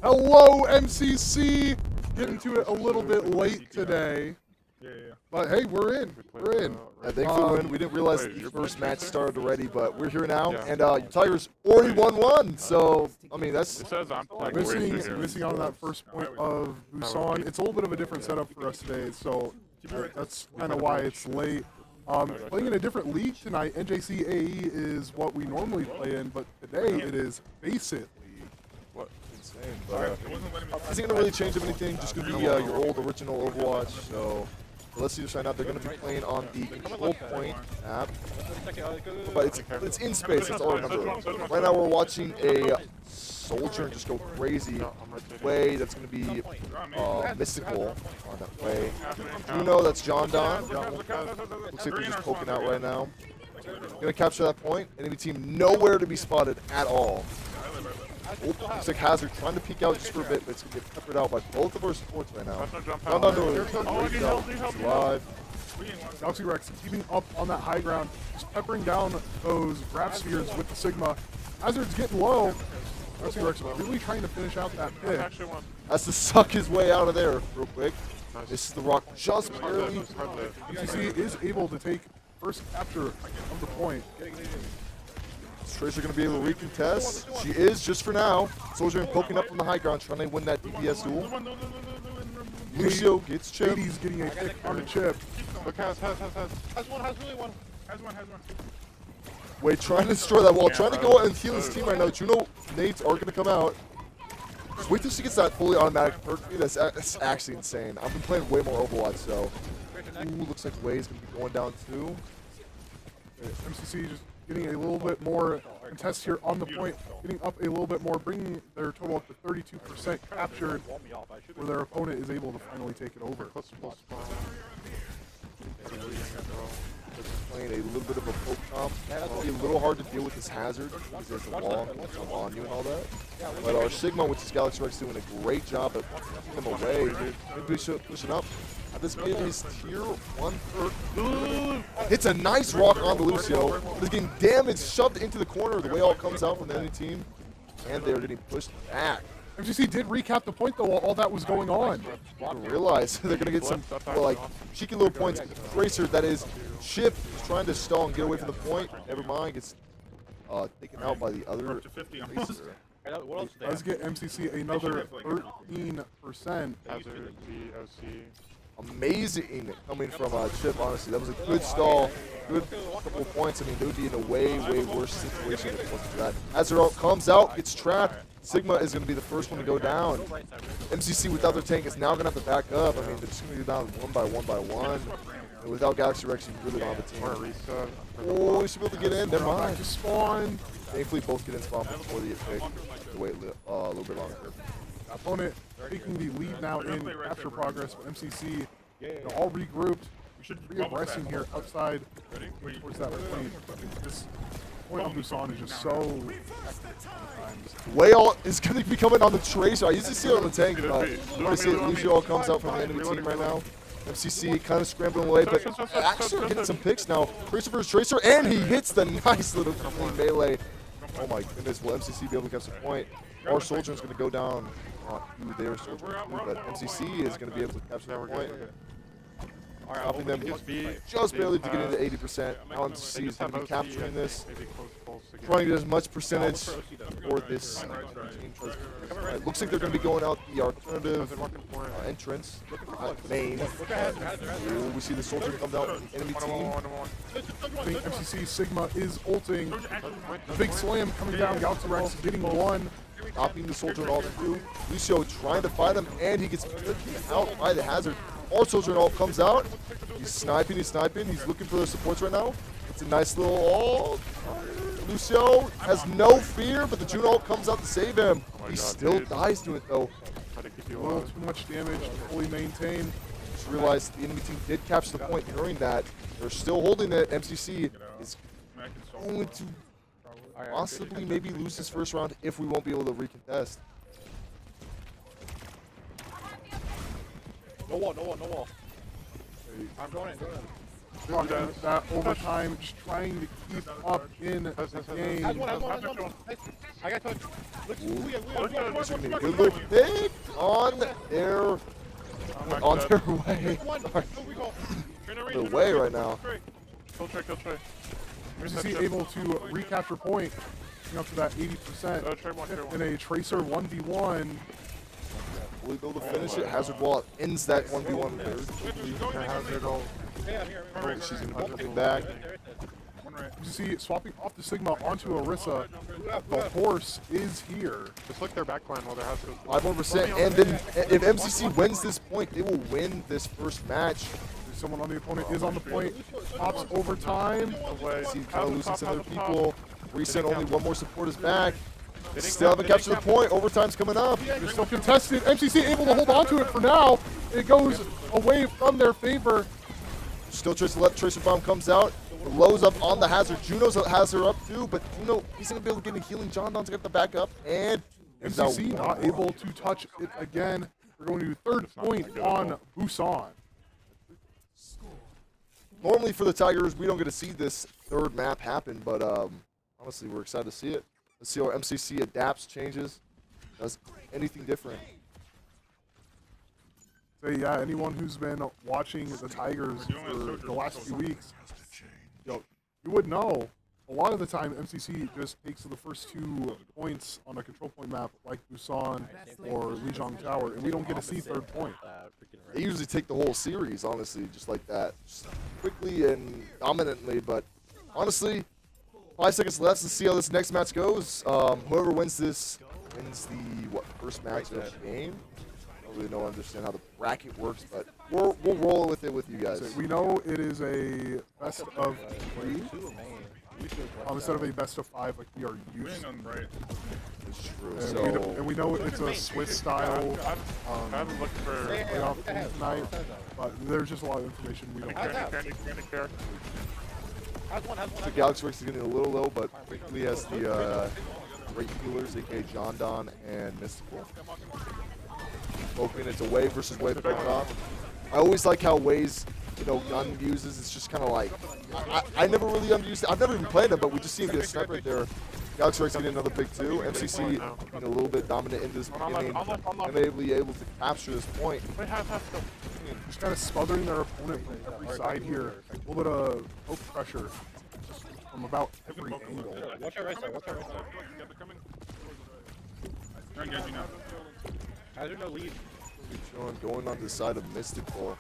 Hello, MCC! Getting to it a little bit late today. But hey, we're in. We're in. Thanks for the win. We didn't realize the first match started already, but we're here now. And your Tigers already won one. So, I mean, that's missing out on that first point of Busan. It's a little bit of a different setup for us today, so that's kind of why it's late. Playing in a different league tonight, NJC AE is what we normally play in, but today it is Face It League. what insane. But, isn't going to really change anything. Just going to be your old original Overwatch. So, let's see this right now. They're going to be playing on the Control Point app. But it's in space. That's all I remember. Right now we're watching a soldier just go crazy way that's going to be mystical on that way. You know that's John Don. Looks like they're just poking out right now. Going to capture that point. Enemy team nowhere to be spotted at all. Looks like Hazard trying to peek out just for a bit, but it's going to get peppered out by both of our supports right now. John Don doing a great job. He's alive. Galaxy Rex keeping up on that high ground, just peppering down those grab spheres with the Sigma. Hazard's getting low. Galaxy Rex really trying to finish out that pick. Has to suck his way out of there real quick. This is the rock just barely. MCC is able to take first capture of the point. Is Tracer going to be able to recontest? She is, just for now. Soldier poking up from the high ground, trying to win that DPS duel. Lucio gets chipped. He's getting a pick on the chip. Look, has really one. Has one. Wait, trying to destroy that wall. Trying to go out and heal his team right now. Juno nades are going to come out. Just wait till she gets that fully automatic perk. That's actually insane. I've been playing way more Overwatch, so. Ooh, looks like Way's going to be going down too. MCC just getting a little bit more contest here on the point, getting up a little bit more, bringing their total up to 32% captured, where their opponent is able to finally take it over. Playing a little bit of a poke comp. It'll be a little hard to deal with this Hazard because there's a wall on you and all that. But our Sigma, which is Galaxy Rex, doing a great job at pushing him away. Maybe pushing up. This may be his tier 1 perk. Hits a nice rock on the Lucio. He's getting damage shoved into the corner the way all comes out from the enemy team. And they're getting pushed back. MCC did recap the point though while all that was going on. I didn't realize they're going to get some like cheeky little points. Tracer, that is, Chip is trying to stall and get away from the point. Never mind, gets taken out by the other. Let's get MCC another 13%. Amazing coming from Chip, honestly. That was a good stall, good couple of points. I mean, they would be in a way worse situation if it wasn't for that. Hazard comes out, gets trapped. Sigma is going to be the first one to go down. MCC without their tank is now going to have to back up. I mean, they're just going to go down one by one. And without Galaxy Rex, you really don't have a team. Oh, he should be able to get in. Never mind. Just spawn. Thankfully, both get in spawn before they get picked. To wait a little bit longer. Opponent taking the lead now in capture progress, but MCC all regrouped. We should be aggressing here outside towards that point. This point on Busan is just so. Whale is going to be coming on the Tracer. I usually see it on the tank, but I see it. Lucio comes out from the enemy team right now. MCC kind of scrambling away, but actually getting some picks now. Tracer versus Tracer, and he hits the nice little clean melee. Oh my goodness, will MCC be able to capture the point? Our soldier is going to go down through their soldier, but MCC is going to be able to capture that point. Stopping them just barely to get into 80%. Now MCC is going to be capturing this, trying to get as much percentage for this team. It looks like they're going to be going out the alternative entrance, main. Ooh, we see the soldier come down from the enemy team. I think MCC Sigma is ulting. A big slam coming down. Galaxy Rex getting one. Stopping the soldier and all through. Lucio trying to fight him, and he gets taken out by the Hazard. Our soldier and all comes out. He's sniping. He's looking for the supports right now. It's a nice little ult. Lucio has no fear, but the Juno comes out to save him. He still dies to it though. A little too much damage to fully maintain. Just realized the enemy team did capture the point during that. They're still holding it. MCC is going to possibly maybe lose this first round if we won't be able to recontest. No wall. I'm going in. That overtime, just trying to keep up in the game. Has one. I got touched. Good look big on their way. Their way right now. Kill tray. MCC able to recapture point, up to that 80% in a Tracer 1v1. Will he be able to finish it? Hazard Wall ends that 1v1 there. She's going to be coming back. You see, swapping off the Sigma onto Orisa, the horse is here. Just look their backline while they're Hazard. 5-1%, and then if MCC wins this point, they will win this first match. Someone on the opponent is on the point, pops overtime. See, kind of losing some other people. Recent, only one more support is back. Still haven't captured the point. Overtime's coming up. They're still contested. MCC able to hold on to it for now. It goes away from their favor. Still Tracer left. Tracer Bomb comes out. The low's up on the Hazard. Juno's has her up too, but Juno, he's going to be able to get a healing. John Don's got the backup. And MCC not able to touch it again. We're going to third point on Busan. Normally for the Tigers, we don't get to see this third map happen, but honestly, we're excited to see it. Let's see how MCC adapts, changes, does anything different. So yeah, anyone who's been watching the Tigers for the last few weeks, you would know a lot of the time MCC just takes the first 2 points on a control point map like Busan or Lijiang Tower, and we don't get to see third point. They usually take the whole series, honestly, just like that. Just quickly and dominantly, but honestly, 5 seconds left to see how this next match goes. Whoever wins this wins the first match of the game. I don't really understand how the bracket works, but we'll roll with it with you guys. So we know it is a best of 3 instead of a best of 5 like we are used. It's true. And we know it's a Swiss style haven't looked for playoff game tonight, but there's just a lot of information we don't have. The Galaxy Rex is getting a little low, but quickly has the great healers, aka John Don and Mystical. Hoping it's a wave versus wave off. I always like how Waze, gun uses. It's just kind of like I never really underused it. I've never even played it, but we just see him get a sniper right there. Galaxy Rex getting another pick too. MCC being a little bit dominant in this beginning, and able to capture this point. Just kind of smothering their opponent from every side here. A little bit of poke pressure just from about every angle. Watch our right side. Try and get you now. Hazard no lead. Going on the side of Mystical.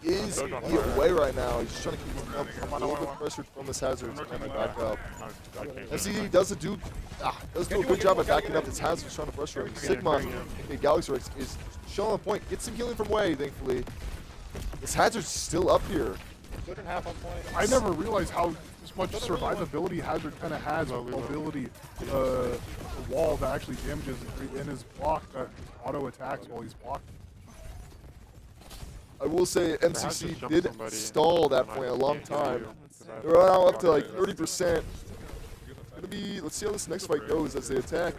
He is away right now. He's just trying to keep him up. A little bit pressured from this Hazard. He's trying to back up. MCC does do a good job at backing up this Hazard. Trying to pressure him. Sigma, the Galaxy Rex, is showing a point. Gets some healing from Way, thankfully. This Hazard's still up here. I never realized how much survivability Hazard kind of has with mobility. The wall that actually damages in his block that auto attacks while he's blocking. I will say MCC did stall that point a long time. They're now up to like 30%. Let's see how this next fight goes as they attack.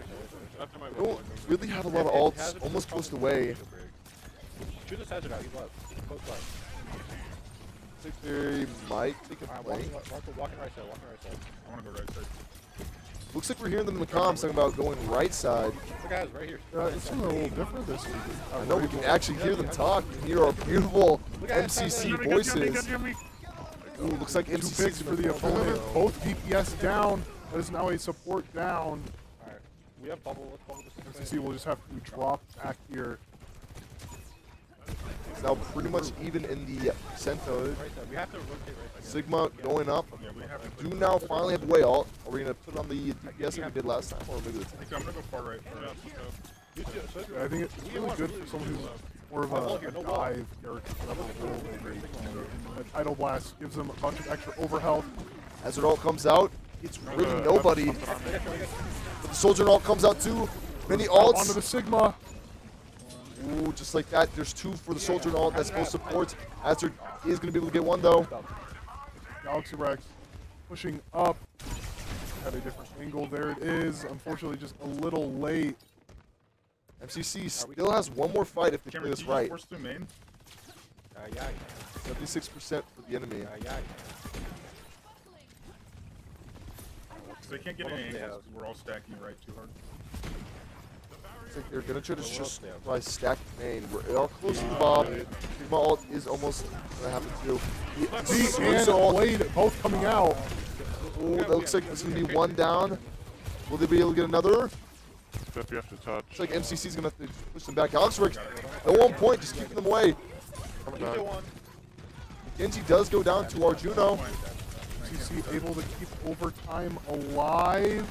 They don't really have a lot of ults, almost close to Way. Shoot this Hazard out, he's left. Close left. I think they might take a flank. Walking right side. I want to go right side. Looks like we're hearing them in the comms talking about going right side. The guy's right here. It's a little different this week. I know we can actually hear them talk and hear our beautiful MCC voices. Ooh, looks like Two MCC picks for the opponent. Both DPS down. That is now a support down. Alright. We have bubble. Let's bubble this. MCC will just have to drop back here. It's now pretty much even in the center. We have to rotate right side. Sigma going up. Do now finally have Way ult. Are we going to put it on the DPS like we did last time? Or maybe the tank? I'm going to go far right. I think it's really good for someone who's more of a dive character. A Tidal Blast gives them a bunch of extra overhealth. As it all comes out, it's really nobody. But the Soldier ult comes out too. Many ults. Onto the Sigma. Ooh, just like that. There's 2 for the Soldier ult. That's both supports. Hazard is going to be able to get 1 though. Galaxy Rex pushing up. Had a different angle. There it is. Unfortunately, just a little late. MCC still has 1 more fight if they play this right. 76% for the enemy. They can't get any angles because we're all stacking right too hard. Looks like they're gonna try to just try stack main. They are close to the Bob. Sigma ult is almost gonna happen too. Z and Blade both coming out. Oh, that looks like it's gonna be one down. Will they be able to get another? Steph, you have to touch. Looks like MCC's gonna have to push them back. Alex Rick at one point just keeping them away. Genji does go down to Arjuno. MCC able to keep overtime alive.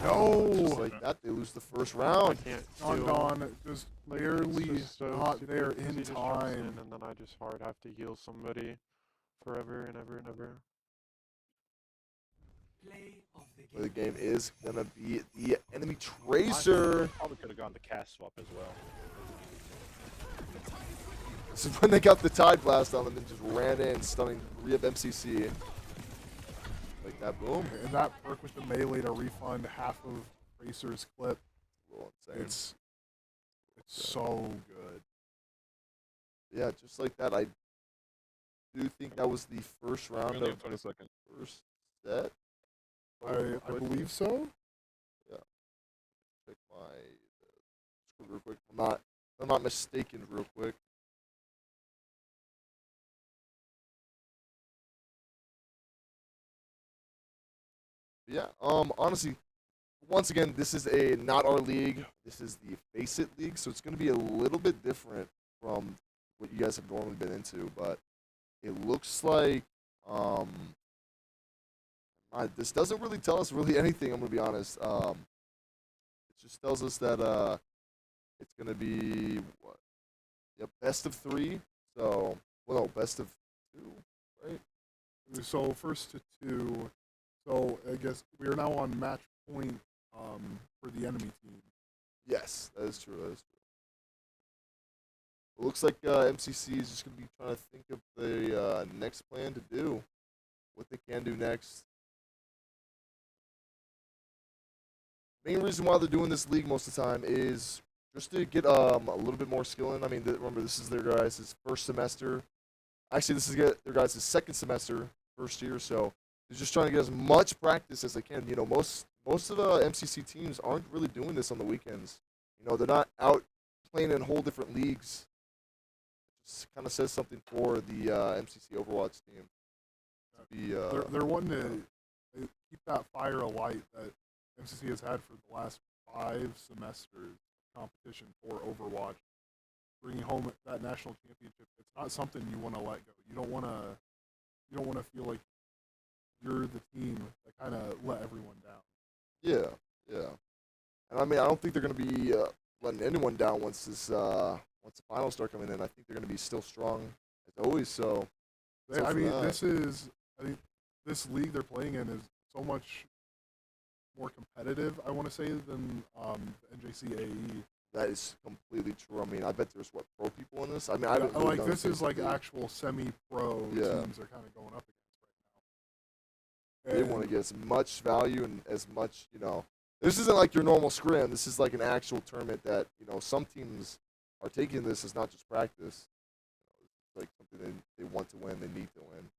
No. Just like that, they lose the first round. Don just barely not there in time. And then I just hard have to heal somebody forever and ever and ever. The game is gonna be the enemy Tracer. Probably could have gone to cast swap as well. This is when they got the Tide Blast on them and just ran in, stunning 3 of MCC. Like that, boom. And that perk with the melee to refund half of Tracer's clip. Insane. It's so good. Yeah, just like that. I do think that was the first round of the 20 seconds. first set. I believe so. Yeah. Check my screen real quick. I'm not mistaken real quick. Yeah, honestly, once again, this is not our league. This is the Face It League, so it's going to be a little bit different from what you guys have normally been into, but it looks like this doesn't really tell us really anything, I'm going to be honest. It just tells us that it's going to be, what? Yeah, best of 3, so, well, no, best of 2, right? So first to 2. So I guess we are now on match point for the enemy team. Yes, that is true. That is true. It looks like MCC is just going to be trying to think of the next plan to do, what they can do next. Main reason why they're doing this league most of the time is just to get a little bit more skill in. I mean, remember, this is their guys' first semester. Actually, this is their guys' second semester, first year, so they're just trying to get as much practice as they can. You know, most of the MCC teams aren't really doing this on the weekends. You know, they're not out playing in whole different leagues. It just kind of says something for the MCC Overwatch team. They're wanting to keep that fire alight that MCC has had for the last 5 semesters of competition for Overwatch. Bringing home that national championship, it's not something you want to let go. You don't want to feel like you're the team that kind of let everyone down. Yeah, yeah. And I mean, I don't think they're going to be letting anyone down once the finals start coming in. I think they're going to be still strong as always. So, I think this league they're playing in is so much more competitive, I want to say, than the NJC AE. That is completely true. I mean, I bet there's pro people in this. I mean, I don't like this is like actual semi-pro teams are kind of going up against right now. They want to get as much value and as much, you know. This isn't like your normal scrim. This is like an actual tournament that, you know, some teams are taking this as not just practice. It's like something they want to win, they need to win.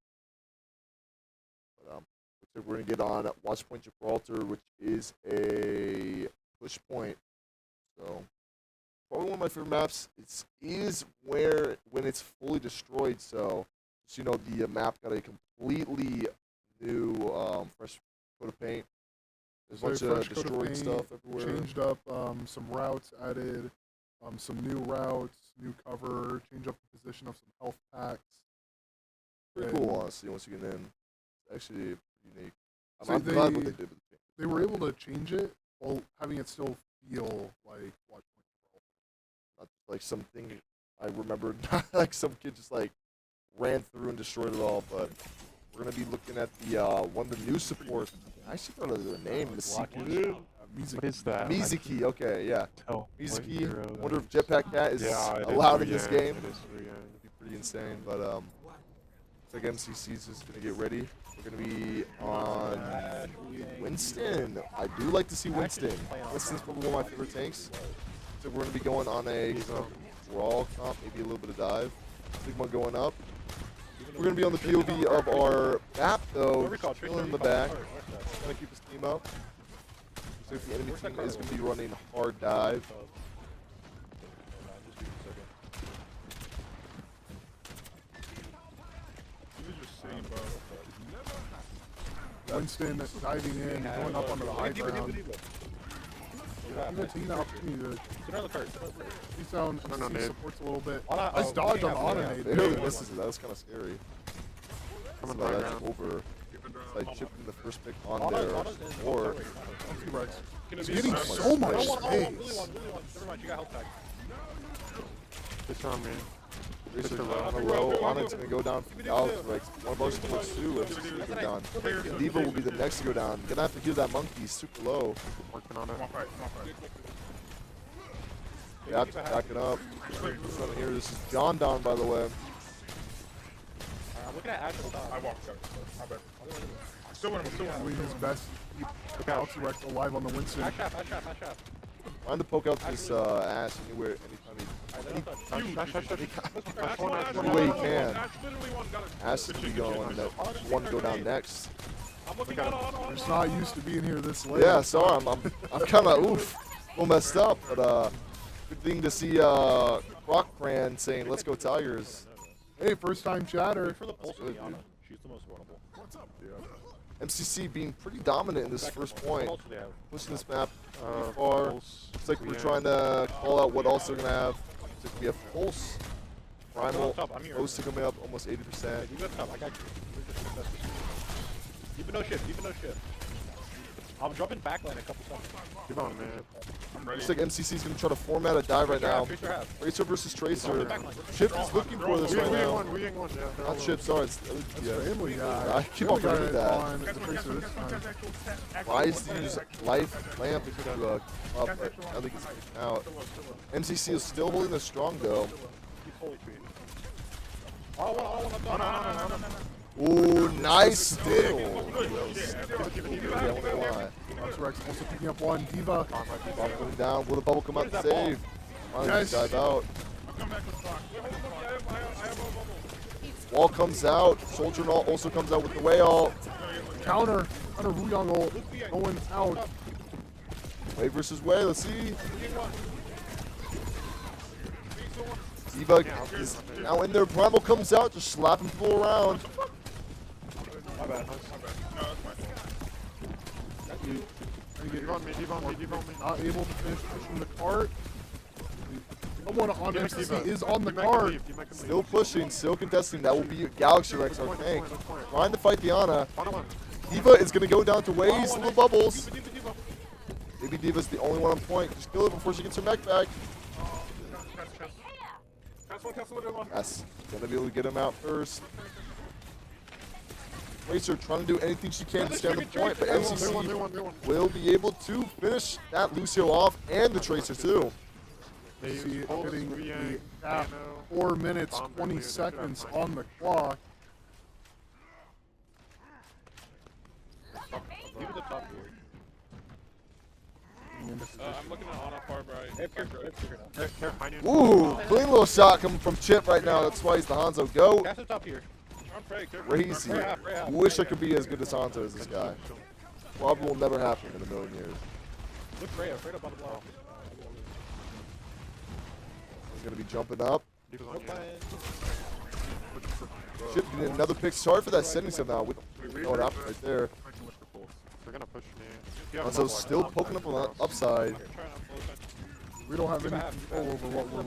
But looks like we're gonna get on Watch Point Gibraltar, which is a push point. So probably one of my favorite maps. It is when it's fully destroyed. So just, you know, the map got a completely new fresh coat of paint. There's a bunch of destroyed stuff everywhere. Changed up some routes, added some new routes, new cover, change up the position of some health packs. Pretty cool, honestly, once you get in. It's actually unique. So I'm glad what they did with the change. They were able to change it while having it still feel like Watch Point. Not like something I remember, not like some kid just like ran through and destroyed it all, but we're going to be looking at the one of the new supports. I actually thought of their name. What is that? Mizuki, okay, yeah. Mizuki. I wonder if Jetpack Cat is allowed in this game. It is free, It'd be pretty insane, but it's like MCC's just going to get ready. We're going to be on Winston. I do like to see Winston. Winston's probably one of my favorite tanks. So we're going to be going on a draw comp, maybe a little bit of dive. Big one going up. We're going to be on the POV of our map, though. Chilling in the back. Trying to keep his team up. if the enemy team is going to be running hard dive. Winston diving in, going up onto the high ground. Even taking the opportunity to see down MCC supports a little bit. Nice dodge on Automate. Barely misses it. That was kind of scary. So that's over. Like chipping the first pick on there, or T-Rex. He's getting so much space. It's on me. Research on the low. Onyx gonna go down for Galaxy Rex. One of our supports too. MCC go down. Diva will be the next to go down. Gonna have to heal that monkey. He's super low. Working on it. Yeah, backing up. Running here. This is John down, by the way. I'm looking at actual dog. I walked up. My bad. Still winning. Doing his best to keep Galaxy Rex alive on the Winston. I trap. Trying to poke out this ass anywhere, any way he can. Ass to be going. That one go down next. We're just not used to being here this late. Yeah, sorry, I'm kind of a little messed up, but good thing to see Croc-Cran saying "Let's go Tigers." Hey, first time chatter. For the pulse of Liana. She's the most vulnerable. MCC being pretty dominant in this first point. What else do they have? Pushing this map pretty far. Looks like we're trying to call out what else they're gonna have. It's gonna be a pulse, primal, posting coming up almost 80%. You go top. I got you. Keep it no shift. I'm dropping backline a couple seconds. Keep on, man. Looks like MCC is gonna try to format a dive right now. Tracer versus Tracer. Chip is looking for this right now. We ain't one. Yeah, Not Chip, sorry. It's Family guy. I keep on forgetting that. On the Tracer this time. Tries to use life lamp to up, but I think it's out. MCC is still holding this strong though. Ooh, nice steal. Rex also picking up one. Diva. Ball going down. Will the bubble come out to save? Nice. Dive out. Wall comes out. Soldier Null also comes out with the way all. Counter. Under Ruyang ult. Going out. Way versus way. Let's see. Diva is now in there. Primal comes out, just slapping people around. My bad. Leave on me. Not able to finish pushing the cart. Someone on MCC is on the cart. Still pushing, still contesting. That will be Galaxy Rex, our tank. Trying to fight Diana. Diva is going to go down to Waze, little bubbles. Maybe Diva's the only one on point. Just kill it before she gets her mech back. Yes, gonna be able to get him out first. Tracer trying to do anything she can to stay on the point, but MCC will be able to finish that Lucio off and the Tracer too. See it hitting the cap. 4 minutes, 20 seconds on the clock. Keep it the top here. I'm looking at on a far right. Ooh, clean little shot coming from Chip right now. That's why he's the Hanzo GOAT. Cast it top here. Crazy. Wish I could be as good as Hanzo as this guy. Probably will never happen in a million years. Look Freya up on the block. He's going to be jumping up. Chip getting another pick. Sorry for that sending somehow. With going up right there. They're gonna push me. Hanzo's still poking up on the upside. We don't have any control over what we're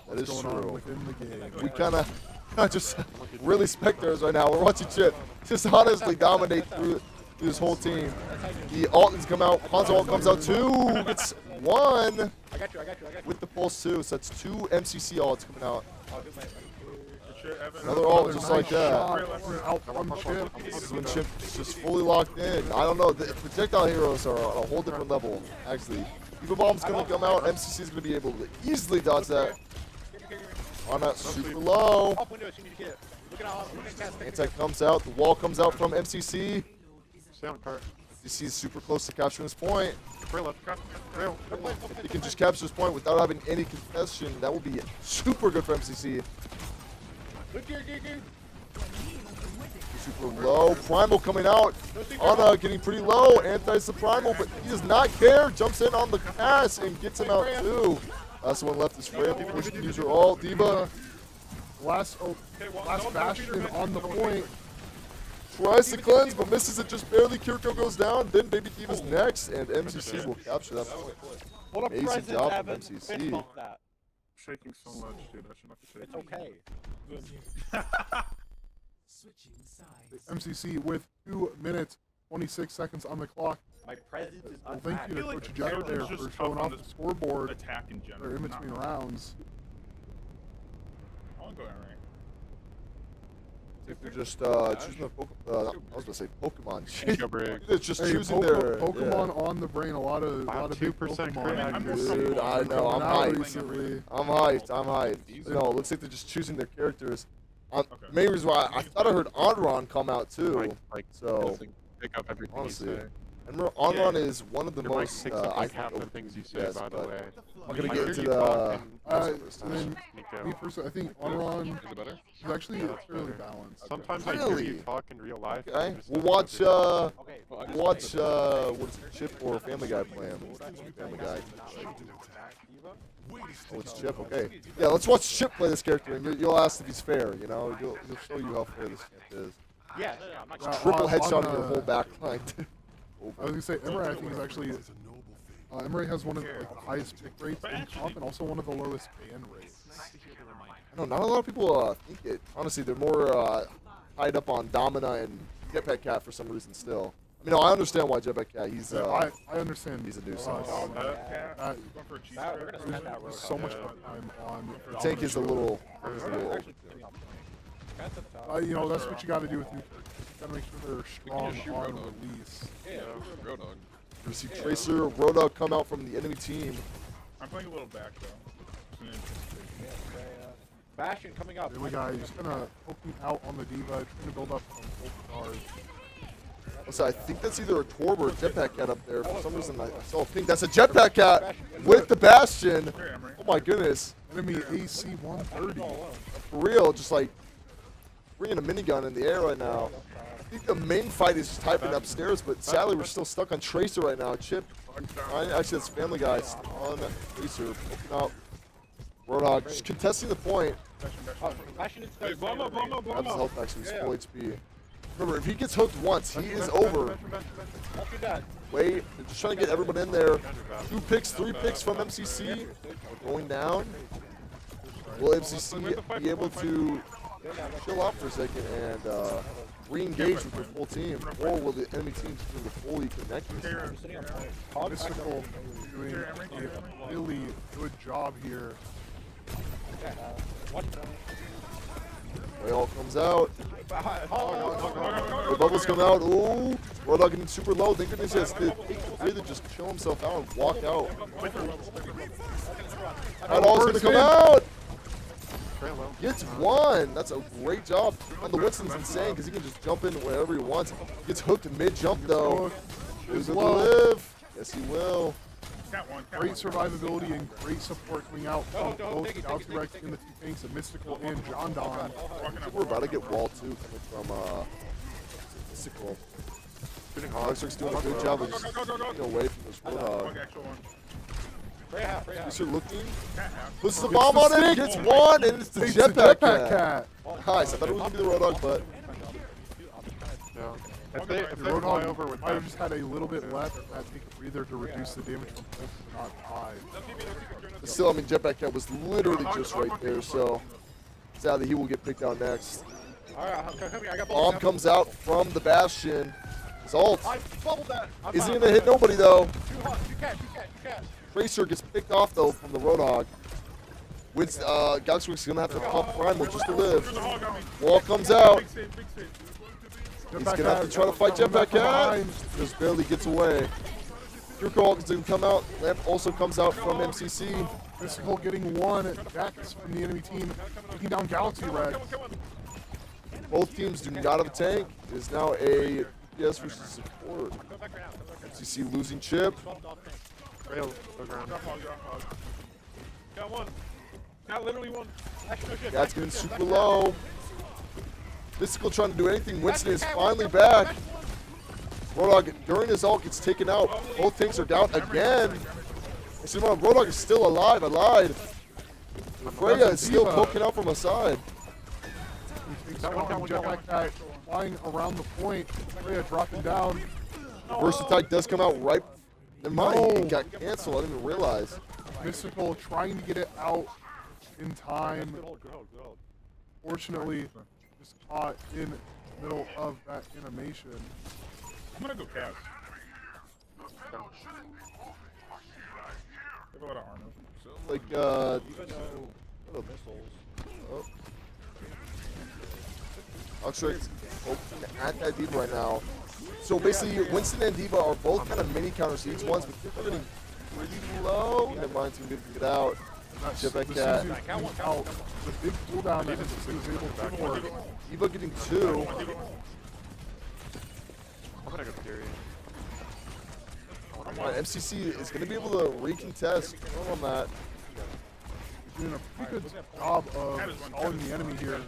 That is going on true. within the game. We kind of just really spectators right now. We're watching Chip just honestly dominate through this whole team. The Altons come out. Hanzo ult comes out too. It's one I got you. with the pulse too. So that's 2 MCC ults coming out. Oh, good night. Another ult just like that. Out from Chip. This is when Chip is just fully locked in. I don't know. The projectile heroes are on a whole different level, actually. Eva Bomb's going to come out. MCC is going to be able to easily dodge that. On that super low. Anti comes out. The wall comes out from MCC. Stay on cart. MCC is super close to capturing this point. Rail. If they can just capture this point without having any contestation, that will be super good for MCC. Super low. Primal coming out. Ana getting pretty low. Anti's the Primal, but he does not care. Jumps in on the pass and gets him out too. Last one left is Freya before she can use her ult. Diva Last Bastion on the point. tries to cleanse, but misses it just barely. Kiriko goes down. Then Baby Diva's next, and MCC will capture that point. What a Amazing present, job from Evan. MCC. Fist bump that. Shaking so much, dude. I should not be shaking. It's okay. MCC with 2 minutes, 26 seconds on the clock. My presence is Well, thank you to feel like Coach Jeff there it's for just showing tough on off the this scoreboard Attack in general. there in between rounds. I'll go Henry. If they're just choosing the Pokemon, I was gonna say Pokemon. Jailbreak. It's just Hey, choosing their Pokemon on the brain. A lot of About big 2% Pokemon. crit accuracy. Dude, I know. I'm coming out hyped. recently. I'm hyped. No, it looks like they're just choosing their characters. Okay. Main reason why I thought I heard Onron come out too. Like So doesn't pick up everything honestly, you say. and Onron is one of the Your mic most picks up like I half think the things you say, yes, by the but way. I'm gonna I get hear into you the. talk And Nico. then me personally, I think Onron Is it better? is actually Yeah, that's fairly better. balanced. Sometimes I hear Really? you talk in real life. Okay, and just we'll don't watch. know Okay. What is it, Chip or Family Guy playing? Family Guy. Oh, it's Chip. Okay. Yeah, let's watch Chip play this character, and you'll ask if he's fair. You know, he'll show you how fair this champ is. Yeah, I'm not Triple on headshot in the- your whole back line. I was gonna say Emery, I think is actually Emery has one of the highest pick rates in comp and also one of the lowest ban rates. I know not a lot of people think it. Honestly, they're more tied up on Domina and Jetpack Cat for some reason still. I mean, I understand why Jetpack Cat. He's I understand. he's a nuisance. Going for a cheese We're gonna spend that road. There's so much uptime on The tank is a little. you know, that's what you got to do with new characters. You got to make sure they're strong on release. You see Tracer, Roda come out from the enemy team. I'm playing a little back though. Bastion coming up. There we go. He's kind of poking out on the Diva, trying to build up some full guards. So I think that's either a Torb or a Jetpack Cat up there. For some reason, I saw a pink. That's a Jetpack Cat with the Bastion. Oh my goodness. Enemy AC 130. For real, just like bringing a minigun in the air right now. I think the main fight is just typing upstairs, but sadly we're still stuck on Tracer right now. Chip, actually that's Family Guy on Tracer, poking out. Roadhog just contesting the point. Bastion is Hey, blow him up, blow him up, blow Grabs him his up. health back, so he's full HP. Remember, if he gets hooked once, he is over. Don't do that. Wait, they're just trying to get everyone in there. 2 picks, 3 picks from MCC. Going down. Will MCC be able to chill out for a second and re-engage with their full team? Or will the enemy team just be fully connected? Mystical doing a really good job here. Way all comes out. The bubbles come out. Ooh. Roadhog getting super low. Thank goodness he has to really just chill himself out and walk out. That all's going to come out. Gets one. That's a great job. And the Winston's insane because he can just jump in wherever he wants. Gets hooked mid-jump though. Is it live? Yes, he will. Great survivability and great support coming out from both Galtrex and the two tanks of Mystical and John Don. We're about to get wall 2 coming from Mystical. Galtrex doing a good job of just getting away from this Roadhog. Tracer looking. Puts the bomb on it. Gets one. And it's the It's the Jetpack Jetpack Cat. Cat. Nice. I thought it was going to be the Roadhog, but Yeah. If they fly Roadhog over with might have that, just had a little bit left and that take a breather to reduce the damage from both but not 5. still, I mean, Jetpack Cat was literally just right there. So sadly, he will get picked out next. Alright, come here. I got Bomb comes out from the Bastion. His ult. I bubbled that. Isn't going to hit nobody, though. Too hot. You can't. Tracer gets picked off, though, from the Roadhog. With Galtrex going to have to pop Primal just to live. Wall comes out. He's going to have to try to fight Jetpack Cat. Just barely gets away. Kiriko is going to come out. Lamp also comes out from MCC. Mystical getting one. Jax from the enemy team taking down Galaxy Red. Both teams do not have a tank. It is now a DPS versus support. MCC losing Chip. rail the ground. Got one. Got literally one. That's getting super low. Mystical trying to do anything. Winston is finally back. Roadhog, during his ult, gets taken out. Both tanks are down again. Roadhog is still alive. I lied. Freya is still poking out from a side. Jetpack Cat flying around the point. Freya dropping down. Reverse attack does come out right. Never mind, he got canceled. I didn't even realize. Mystical trying to get it out in time. Fortunately, just caught in the middle of that animation. I'm gonna go cast. Give a lot of armor. Like, Oxrix at that D.Va right now. So basically, Winston and D.Va are both kind of mini counter siege ones, but they're getting pretty low. Never mind, too good to get out. Jetpack Cat. Out. The big cooldown that MCC was able to work. D.Va getting 2. I'm gonna go Fury. MCC is going to be able to recontest on that. Doing a pretty good job of stalling the enemy here.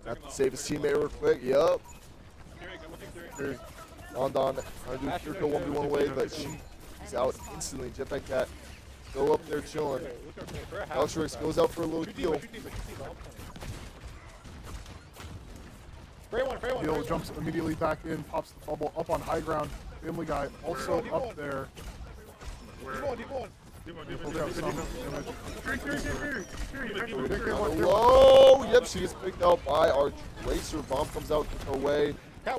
Have to save his teammate real quick. Yup. London trying to do Kirko 1v1 away, but she's out instantly. Jetpack Cat still up there chilling. Oxrix goes out for a little heal. Heal jumps immediately back in, pops the bubble up on high ground. Family Guy also up there. Hello! Yep, she gets picked out by our Tracer. Bomb comes out her way. Yeah.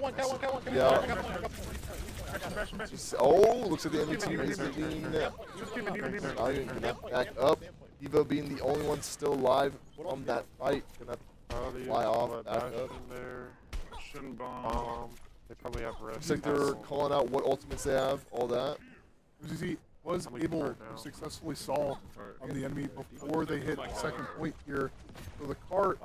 Oh, looks like the enemy team is being back up. D.Va being the only one still alive from that fight. Gonna fly off back up. Bomb. They probably have rest. Looks like they're calling out what ultimates they have, all that. MCC was able to successfully stall on the enemy before they hit the second point here. So the cart,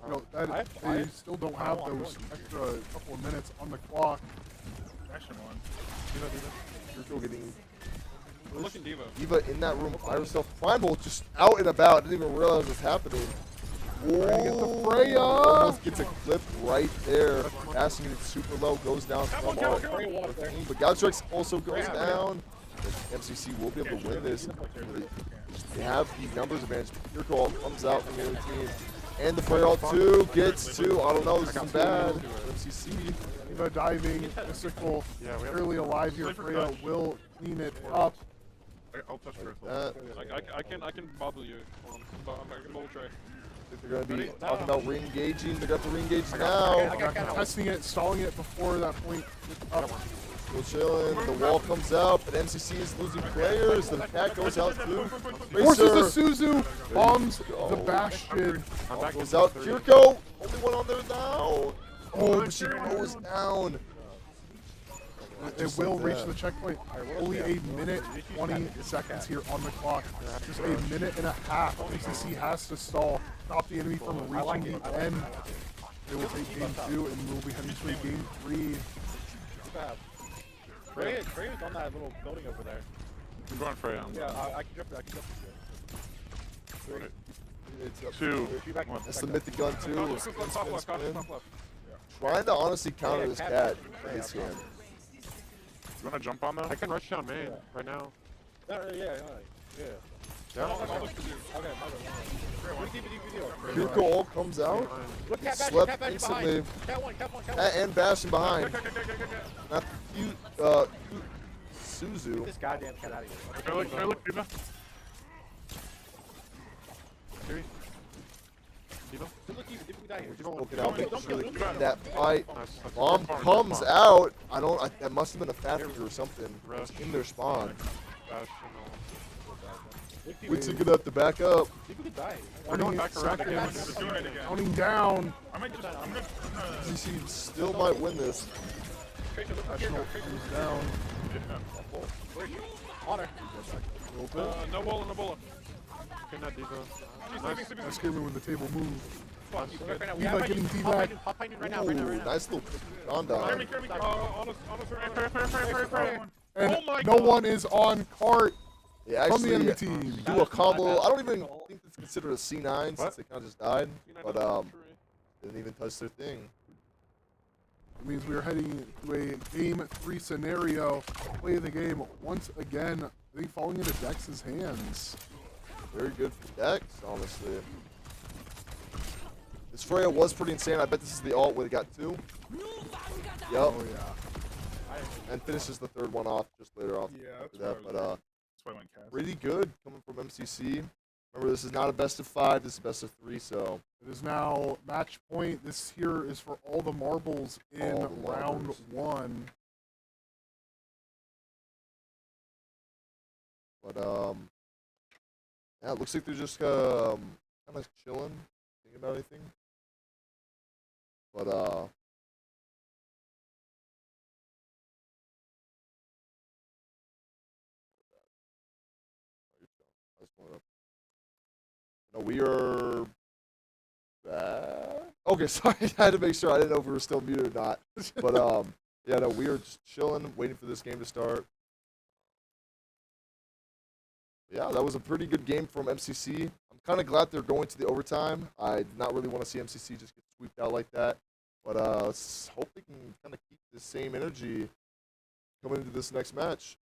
you know, that they still don't have those extra couple of minutes on the clock. You're still getting We're looking D.Va. D.Va in that room by herself. Primal just out and about. Didn't even realize what's happening. Oh, Freya! Almost gets a clip right there. Passing it super low, goes down from our team. But Godstrix also goes down. But MCC will be able to win this. They have the numbers advantage. Kirko comes out from the other team. And the Freya ult too gets 2. I don't know, this isn't bad. MCC. D.Va diving, Mystical, barely alive here. Freya will clean it up. I'll touch her. I can bubble you. Hold on. I'm gonna bubble tray. They're going to be talking about re-engaging. They're going to have to re-engage now. Testing it, stalling it before that point. Still chilling. The wall comes out, but MCC is losing players. The cat goes out too. Forces the Suzu, bombs the Bastion. Goes out. Kirko, only one on there now. Oh, but she goes down. It will reach the checkpoint. Only a minute 20 seconds here on the clock. Just a minute and a half. MCC has to stall, stop the enemy from reaching the end. They will take game 2 and we'll be heading to a game 3. Freya's on that little building over there. I'm going Freya. Yeah, I can jump there. Two. That's the mythic gun too. Top left. Trying to honestly counter this cat. His hand. You wanna jump on though? I can rush down main right now. Kirko all comes out. Gets slept instantly. And Bastion behind. Not Suzu. This goddamn cat out of here. Look, D.Va. Poking out, but it's really good. That fight. Bomb comes out. That must have been a fat figure or something. It's in their spawn. Winston gonna have to back up. We're going back around again. Counting down. MCC still might win this. National is down. Honor. No bola. Okay, not D.Va. That scared me when the table moved. D.Va getting D-back. Ooh, nice little on down. And no one is on cart. Yeah, From the actually, enemy team. do a combo. I don't even think it's considered a C9 since they kind of just died. But Didn't even touch their thing. It means we are heading to a Game 3 scenario. Play of the game once again. I think falling into Dex's hands. Very good for Dex, honestly. This Freya was pretty insane. I bet this is the ult where they got 2. Yep. Oh yeah. And finishes the 3rd one off just later off Yeah, after that's that. what I But That's why I went cast. pretty good coming from MCC. Remember, this is not a best of 5. This is best of 3. So It is now match point. This here is for all the marbles in All the round marbles. 1. But yeah, it looks like they're just kind of chilling, thinking about anything. But no, we are back. Okay, sorry, I had to make sure. I didn't know if we were still muted or not. But yeah, no, we are just chilling, waiting for this game to start. Yeah, that was a pretty good game from MCC. I'm kind of glad they're going to the overtime. I did not really want to see MCC just get swept out like that. But let's hope they can kind of keep the same energy coming into this next match.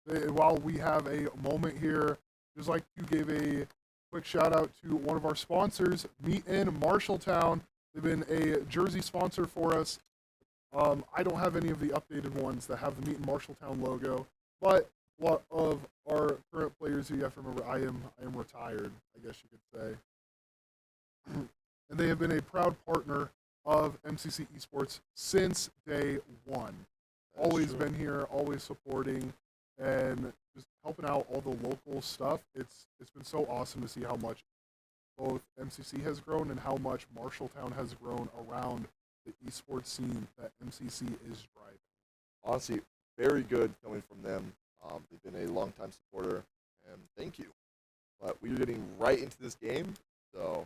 While we have a moment here, just like you gave a quick shout out to one of our sponsors, Meet in Marshalltown. They've been a jersey sponsor for us. I don't have any of the updated ones that have the Meet in Marshalltown logo, but a lot of our current players, you have to remember, I am retired, I guess you could say. And they have been a proud partner of MCC Esports since day one. Always been here, always supporting, and just helping out all the local stuff. It's been so awesome to see how much both MCC has grown and how much Marshalltown has grown around the esports scene that MCC is driving. Honestly, very good coming from them. They've been a long-time supporter, and thank you. But we're getting right into this game, so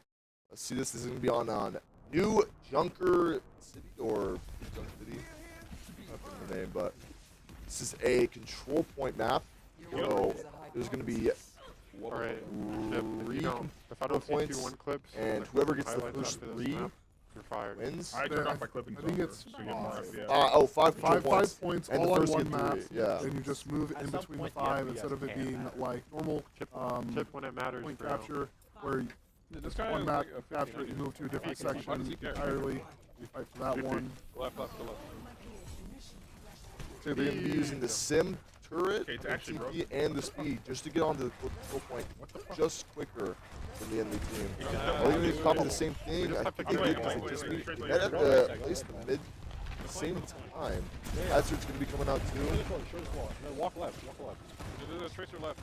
let's see this. This is going to be on New Junker City, or Junk City. I don't remember the name, but this is a control point map. So there's going to be Alright. three If I don't see points, 2-1 clips, and the whoever gets the highlights first after this 3 map, you're fired. wins. I turned off my clipping. I think it's to get more, 5. yeah. 5 control Five points. points and the all on first one get map, 3, yeah. and you just move in some between the point, the 5 FPS instead of it can being matter. like normal Chip when it matters, point bro. capture, where This guy one is map like a capture, you move to a different Why section does he care? entirely. You fight for that one. Left, left, to left. So they're going to be using the sim turret, Okay, it's the actually TP, and the speed just to get onto the control point just quicker than the enemy team. All you need to copy the same thing. just I have to think they go did wait, because wait, they just wait, need wait, they wait, met at wait, the at least the same time. Hazard's going to be coming out too. Walk left, walk left. There's a tracer left.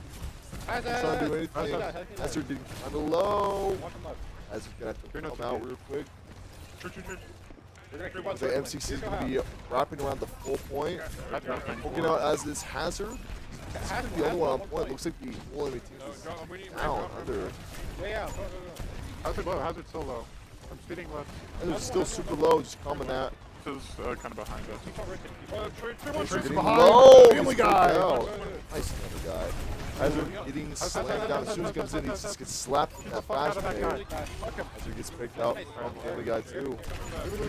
Not trying to do anything. Hazard getting kind of low. Walk him left. Hazard's going to have to You're not come out too real quick. Church. The MCC is going to be wrapping around the full point. That's not Poking out as is Hazard. Hazard the only one on point. Looks like the whole enemy team is down under. Yeah. Hazard low, Hazard so low. I'm speeding left. Hazard's still super low, just coming at. This is kind of behind us. Tracer Getting behind. low. Family He's Guy. kicked out. Nice another guy. Hazard getting slammed down. As soon as he comes in, he just gets slapped with that flash grenade. Hazard gets picked out from Family Guy too.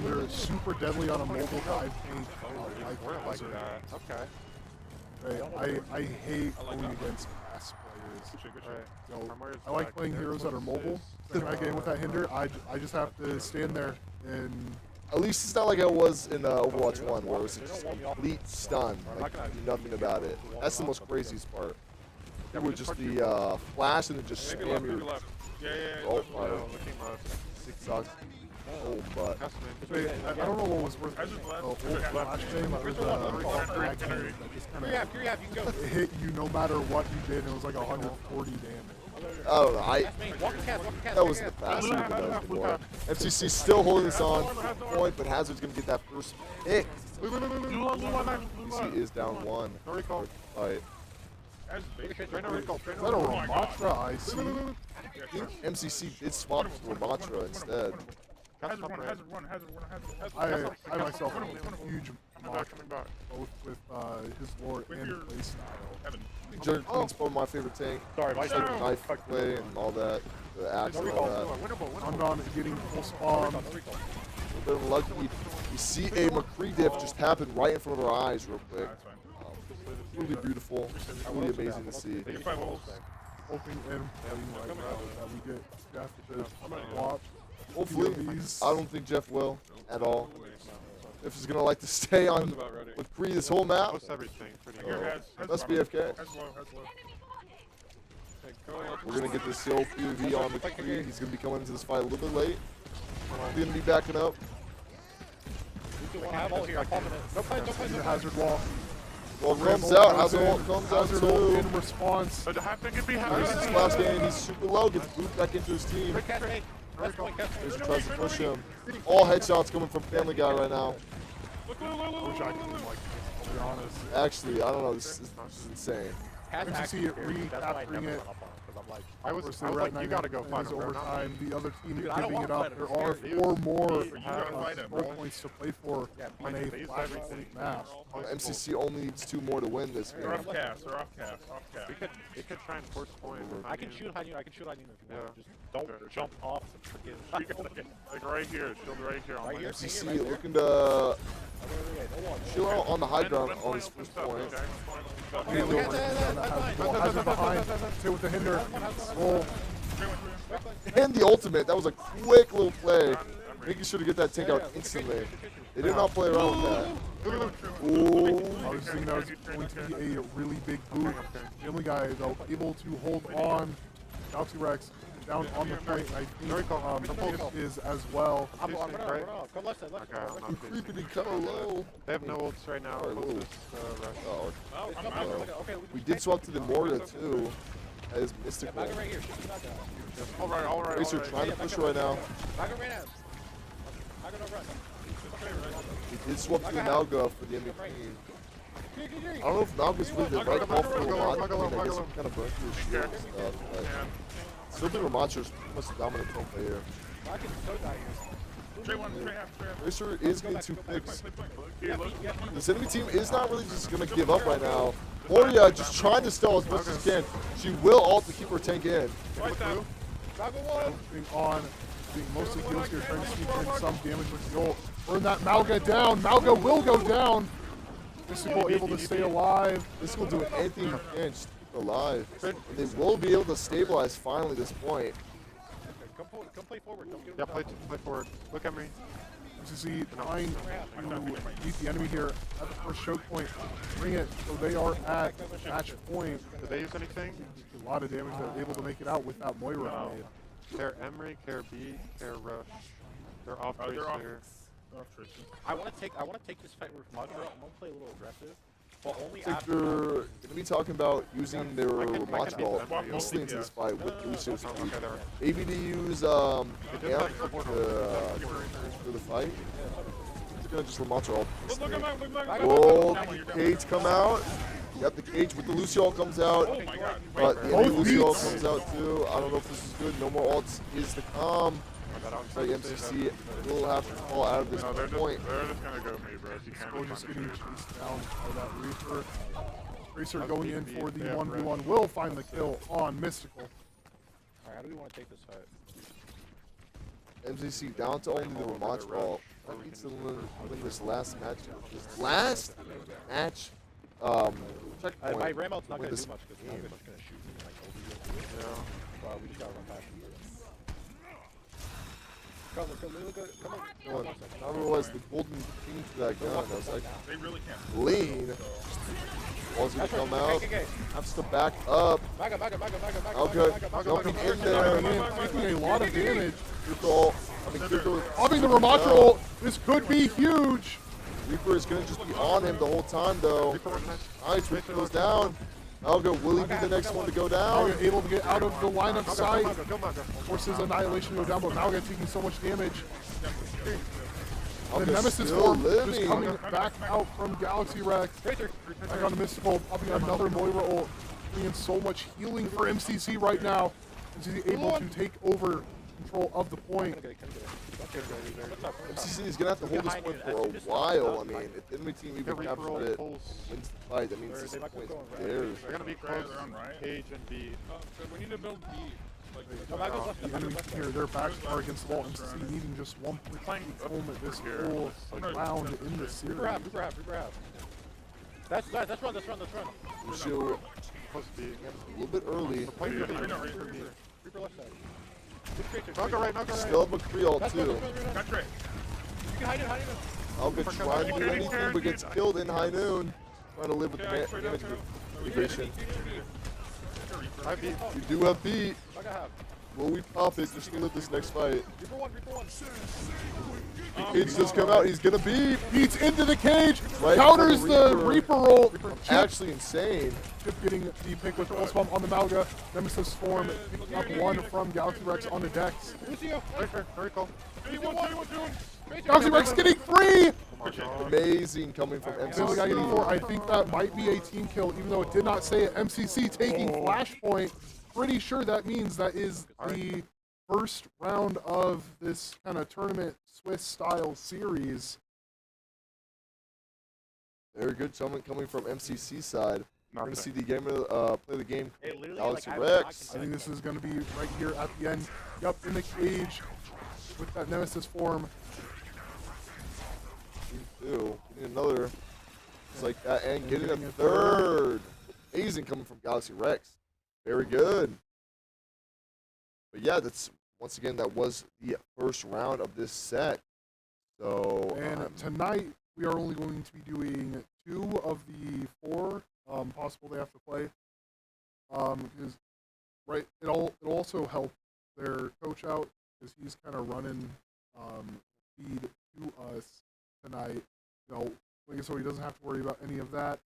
They're super deadly on a mobile dive tank. We're like Hazard. that. Okay. Right, I hate going against fast players. Alright. So, Armor's I like back. playing There's heroes that are what mobile. this In my game with that hinder, I just have to stand there and At least it's not like it was in Overwatch 1, where it was just a complete stun. Like, you do nothing about it. That's the most craziest part. It would just be flash and then just spam your ult fire. Looking left. 6 shots. Oh, but. wait, I don't know what was worth it. The whole flash thing was drag tank that just kind of hit you no matter what you did. It was like 140 damage. I don't know. That wasn't the fastest that was anymore. MCC still holding this on point, but Hazard's going to get that first pick. MCC is down 1. No recall. Fight. No recall. Is that a Ramatra I see? I think MCC did swap to Ramatra instead. Hazard top one, right. hazard one, hazard one, hazard one. I myself am a huge Coming mock back. both with his lore With and your- playstyle. Evan. Juggernaut's probably my favorite tank. Sorry, my Just like the knife play and all that, the axe and all that. Unknown getting full spawn. A little bit unlucky. We see a McCree diff just happen right in front of our eyes real quick. That's fine. Really beautiful. Really amazing to see. Take your 5 wolves. Hoping and praying right now that we get Jeff to watch. Hopefully, I don't think Jeff will at all. Jeff is gonna like to stay on McCree this whole map. Most everything. Pretty Here, good. That's BFK. Has low, has low. We're gonna get this hill PvV on McCree. He's gonna be coming into this fight a little bit late. He's gonna be backing up. I have all here. I'm popping it. No play, no play, The no play. hazard wall. Well, comes out. Hazard ult comes out Hazard ult too. in response. But happen to be There's his last game. He's super low. Gets booted back into his team. Quick catch grenade. Last point, catch There's grenade. tries to push him. All headshots coming from Family Guy right now. Which I can like, to be honest. Actually, I don't know. This is insane. Has MCC accuracy. That's why I recapturing never it. went up on it, 'cause I'm like, I was We're like, right you now gotta go in fight his him, bro. overtime. The other team Dude, is I don't giving it wanna up. fight There him. are I'm scared. 4 more You gotta fight him, score bro. points to play for on a flashpoint map. MCC only needs 2 more to win this They're game. off cast, they're off cast, off cast. They could try and force point. I can shoot high noon. I can shoot high noon if you want. Yeah. Just don't jump off the freaking. Like right here, shield right here. Right here. MCC looking to chill out on the high ground on his first point. Hazard behind. Hit with the hinder. Roll. And the ultimate. That was a quick little play. Making sure to get that tank out instantly. They did not play around with that. Ooh. I was thinking that was going to be a really big boot. The only guy, though, able to hold on. Galaxy Rex down on the point. I think Tiff is as well. I'm running out. Come left side, left side. Okay, I'm not Creeping and kind of low. They have no ults right now. Alright, We'll ooh. just, rush. Oh, Okay, we did swap to the Moria too. That is mystical. Back right here. Shoot the back out. Alright. Racer trying to push right now. Back right out. Back on the run. We did swap to the Malga for the MVP. I don't know if Malga's really the right call for Ramatra. I guess he kind of burnt through his shield and stuff, but still think Ramatra's pretty much the dominant pro player. Back in so die here. Trey one, Trey half, Trey half. Racer is getting 2 picks. Here, look. This enemy team is not really just going to give up right now. Moria just trying to stall as much as she can. She will ult to keep her tank in. Fight them. Being on, being mostly heals here, trying to sneak in some damage with the ult. Burn that Malga down. Malga will go down. Mystical able to stay alive. This will do anything he can just to keep her alive. And they will be able to stabilize finally this point. Come play forward. Don't give Yeah, play forward. Look at me. MCC trying to beat the enemy here at the first choke point. Bring it. So they are at match point. Did they use anything? A lot of damage. They're able to make it out with that Moira grenade. Care Emery, care B, care Rush. They're off They're off. Tracer. Off Tracer. I want to take this fight with Mudra. I'm gonna play a little aggressive, but only I think after. they're going to be talking about using their I can Ramatra beat ult them. mostly into this fight with Lucio's Okay, feet. there. Maybe to use Amp for the fight. They're going to just Ramatra ult. Look at my, look at my. Oh, the cage come out. Got the cage with the Lucio ult comes out. Oh my god. But the enemy Both Lucio ult beats. comes out too. I don't know if this is good. No more ults is the calm. So MCC will have to fall out of this No, point. they're just gonna go me, bro. You can't We're be just funny. getting chased down by that Reaper. Racer That's going in BB. for the Yeah, 1v1 will find the kill on Mystical. Alright, how do we want to take this fight? MCC down to only the Ramatra ult. That needs to win this last match. This last match. Checkpoint. My Ram out's not win gonna this do much because game. I'm just gonna shoot me like over here. We just gotta run past him. Come on. I was the golden king for that gun. I was like, They really can't. lean. Ball's gonna come out. Okay. Has to back up. Back up. Okay, jumping in there. Taking a lot of damage. Good goal. I mean, good goal. Popping the Ramatra ult. This could be huge. Reaper is gonna just be on him the whole time, though. Nice, Reaper goes down. Malga, will he be the next one to go down? Malga able to get out of the line of sight. Forces Annihilation to go down, but Malga taking so much damage. The Malga's Nemesis still form just living. coming back out from Galaxy Rex. Back on the Mystical, popping another Moira ult. Bringing so much healing for MCC right now. MCC able to take over control of the point. MCC is gonna have to hold this point for a while. I mean, if the enemy team even captures it, wins the fight, that means this point is theirs. They're gonna be close. Cage and B. We need to build B. The enemy team here, their backs are against the wall. MCC needing just 1 point to home at this whole round in the series. Grab. That's run. Lucio Close B. a little bit early. Reaper left side. Knock it right. Still have McCree too. Got Trey. You can hide it. Alga trying to do anything but gets killed in high noon. Trying to live with the damage mitigation. I beat. We do have beat. Like I have. Will we pop it just to live this next fight? Reaper one. Cage does come out. He's gonna beat. Beats into the cage, Right counters for the the Reaper roll. Actually insane. Chip getting the pick with the pulse bomb on the Malga. Nemesis form picking up one from Galaxy Rex on the decks. Lucio. Right there. Very cool. Galaxy Rex getting 3! Amazing coming from Family Guy getting 4. MCC. I think that might be a team kill, even though it did not say it. MCC taking Flashpoint. Pretty sure that means that is the first round of this kind of tournament Swiss-style series. Very good gentleman coming from MCC side. We're gonna see the game play the game. Hey, literally, Galaxy like, Rex. I think this is going to be right here at the end. Yup, in the cage with that Nemesis form. Getting another. It's like that, and getting a third. Amazing coming from Galaxy Rex. Very good. But yeah, that's once again that was the first round of this set. So And tonight we are only going to be doing 2 of the 4 possible they have to play. Because it'll also help their coach out because he's kind of running feed to us tonight. You know, so he doesn't have to worry about any of that.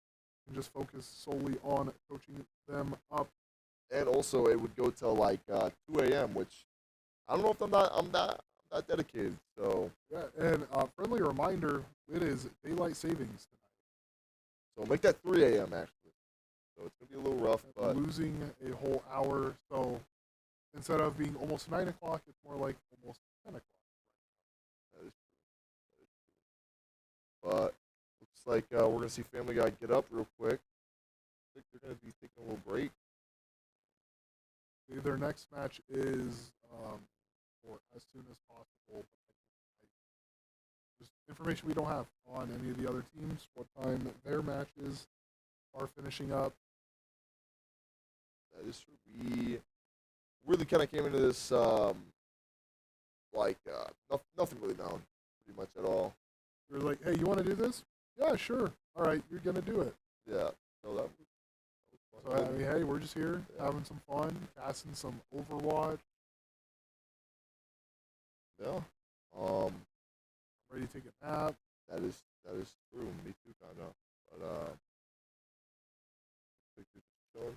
He can just focus solely on coaching them up. and also it would go till like 2 a.m., which I don't know if I'm not dedicated. So Yeah, and friendly reminder, it is daylight savings so make that 3 a.m. actually. So it's gonna be a little rough, tonight. but Losing a whole hour, so instead of being almost 9 o'clock, it's more like almost 10 o'clock. that is true. But looks like we're gonna see Family Guy get up real quick. I think they're gonna be taking a little break. Their next match is for as soon as possible. Just information we don't have on any of the other teams, what time their matches are finishing up. That is true. We really kind of came into this nothing really down pretty much at all. You're like, hey, you want to do this? Yeah, sure. All right, you're gonna do it. Yeah. So that was So fun. I mean, hey, we're just here having some fun, casting some Overwatch, Yeah. ready to take a nap. That is true. Me too, kind of. But chilling.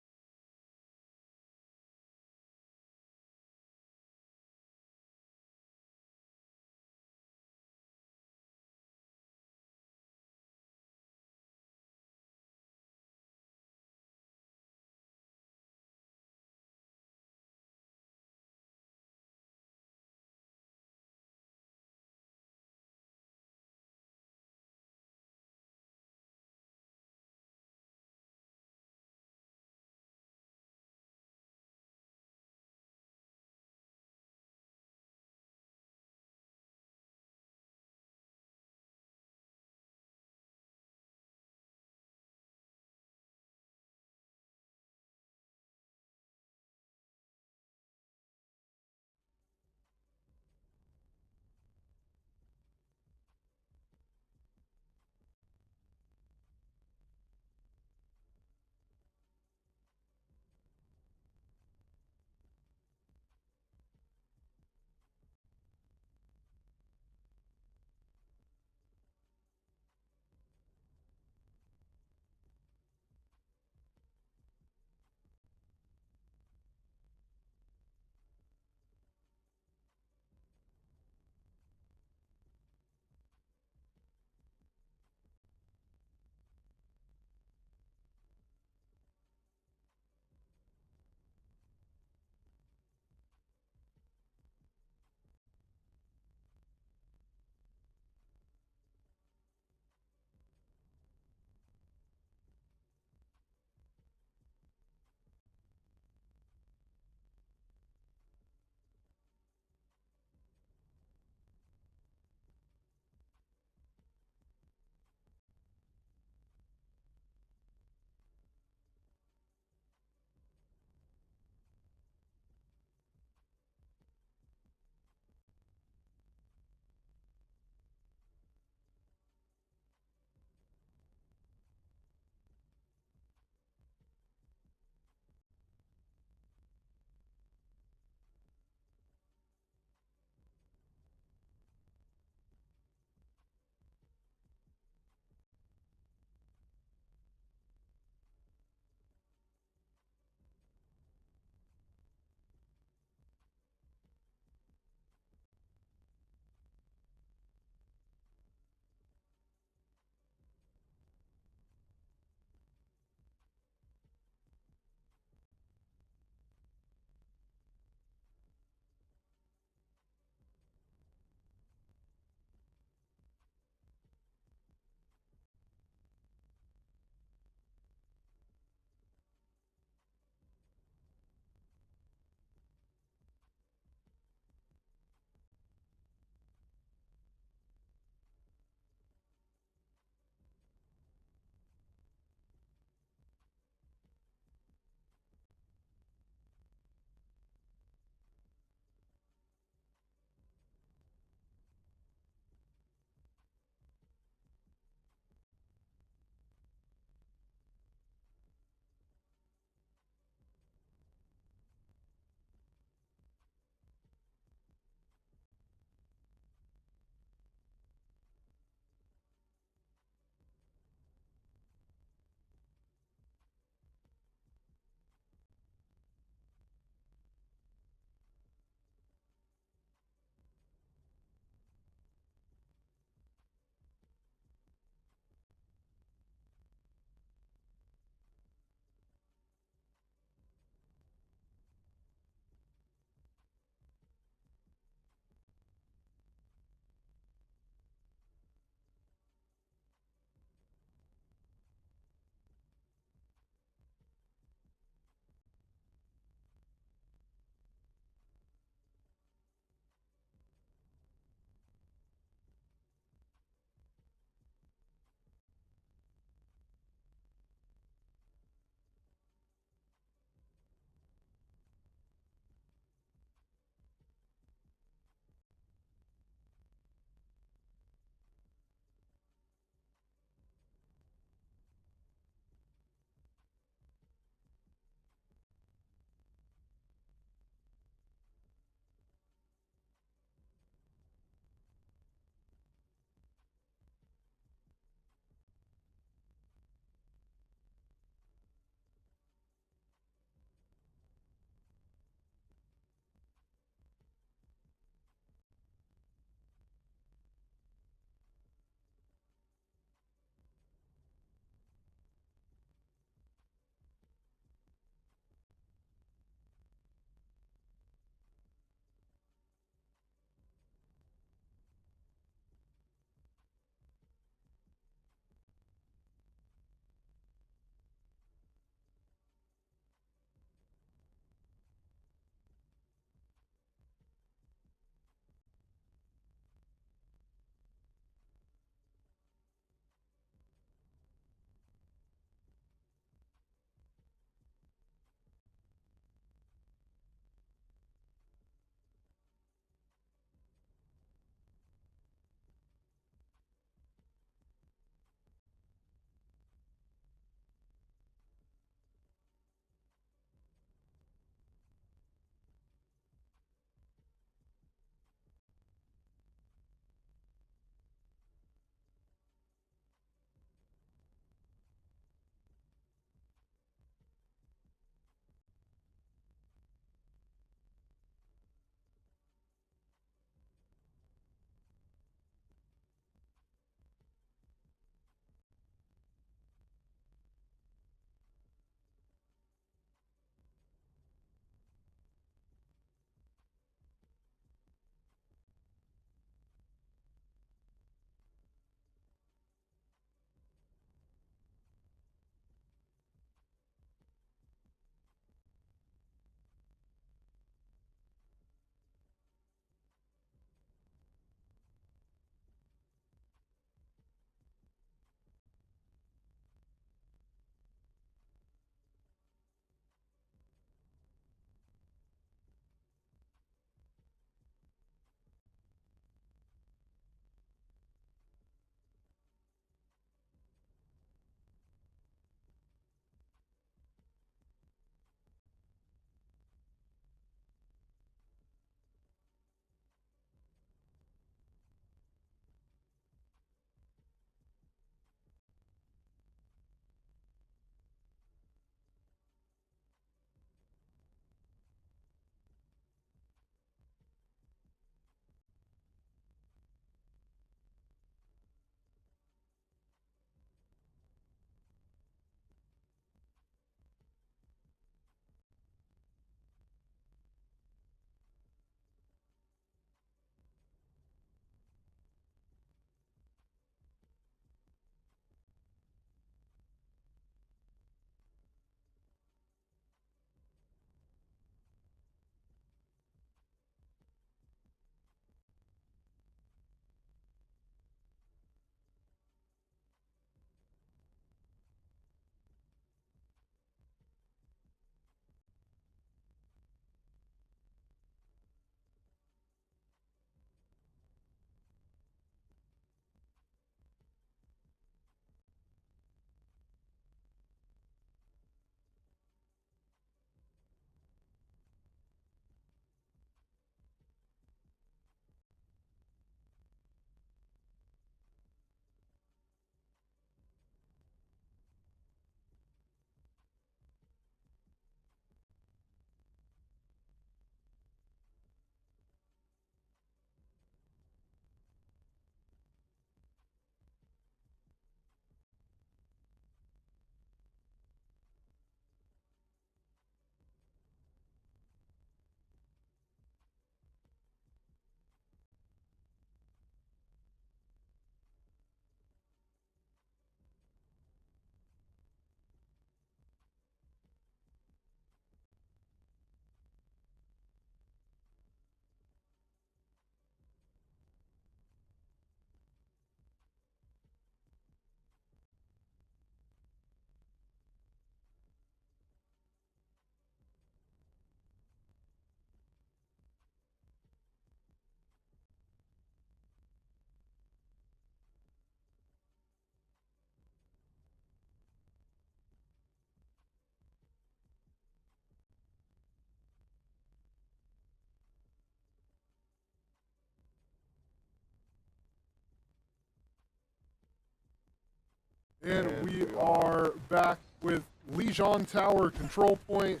And we are back with Legion Tower control point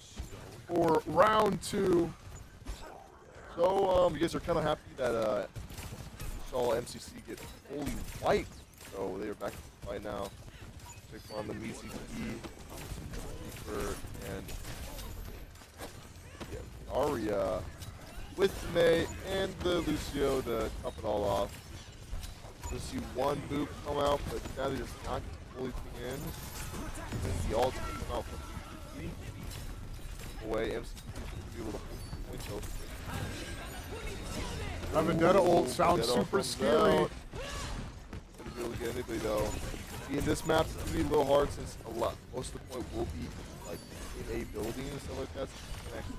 for round 2. So, you guys are kind of happy that saw MCC get fully wiped. So they are back to the fight now. Take on the MCC, Reaper, and Arya with May and the Lucio to top it all off. We'll see one boop come out, but now they just not fully in. And then the ult come out from away. MCC should be able to hold the point though. That Vendetta ult sounds Vendetta super comes scary. out. Gonna be able to get anybody though. See, in this map, it's gonna be a little hard since most of the point will be like in a building and stuff like that. So you can actually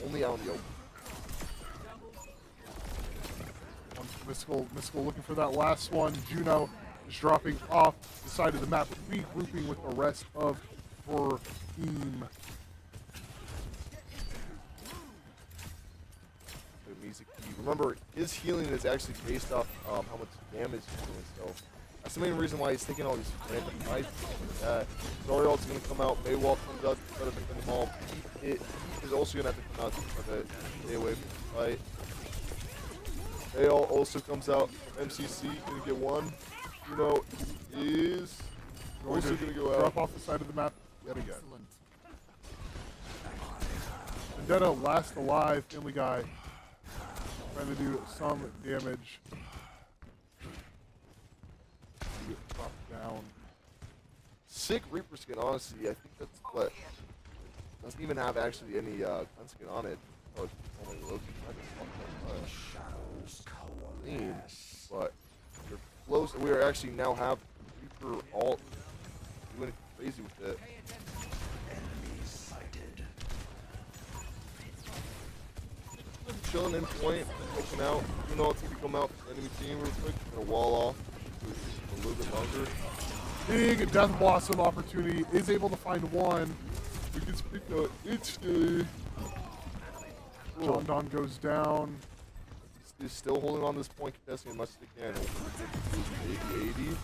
only out in the open. Mystical looking for that last one. Juno is dropping off the side of the map, regrouping with the rest of her team. Remember, his healing is actually based off how much damage he's doing, so that's the main reason why he's taking all these random fights like that. Zoriel's going to come out, Maywall comes out to try to defend them all. It is also going to have to come out to try to stay away from the fight. Maywall also comes out from MCC, going to get one. Juno is also going to go out. Drop off the side of the map yet again. Vendetta last alive, Family Guy. Trying to do some damage. Drop down. Sick Reaper skin, honestly. I think that's what doesn't even have actually any gun skin on it. Oh, it's only low clean, but you're close. We are actually now have Reaper alt doing crazy with it. Chilling in point, looking out. You know, it's going to come out from the enemy team real quick. Going to wall off a little bit longer. Big Death Blossom opportunity. Is able to find one. We can speak of it. John Don goes down. He's still holding on this point, contesting as much as they can. 80-80.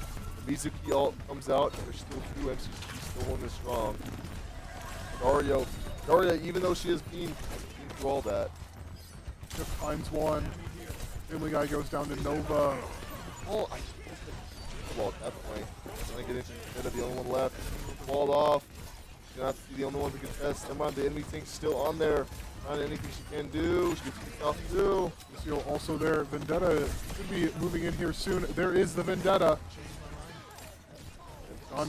The Mizuki ult comes out. There's still 2 MCC still holding it strong. Daria, even though she has been through all that, Chip finds one. Family Guy goes down to Nova. well, at that point, trying to get into the only one left. Walled off. She's gonna have to be the only one to contest. Never mind, the enemy thing's still on there. Not anything she can do. She gets kicked off too. Lucio also there. Vendetta should be moving in here soon. There is the Vendetta.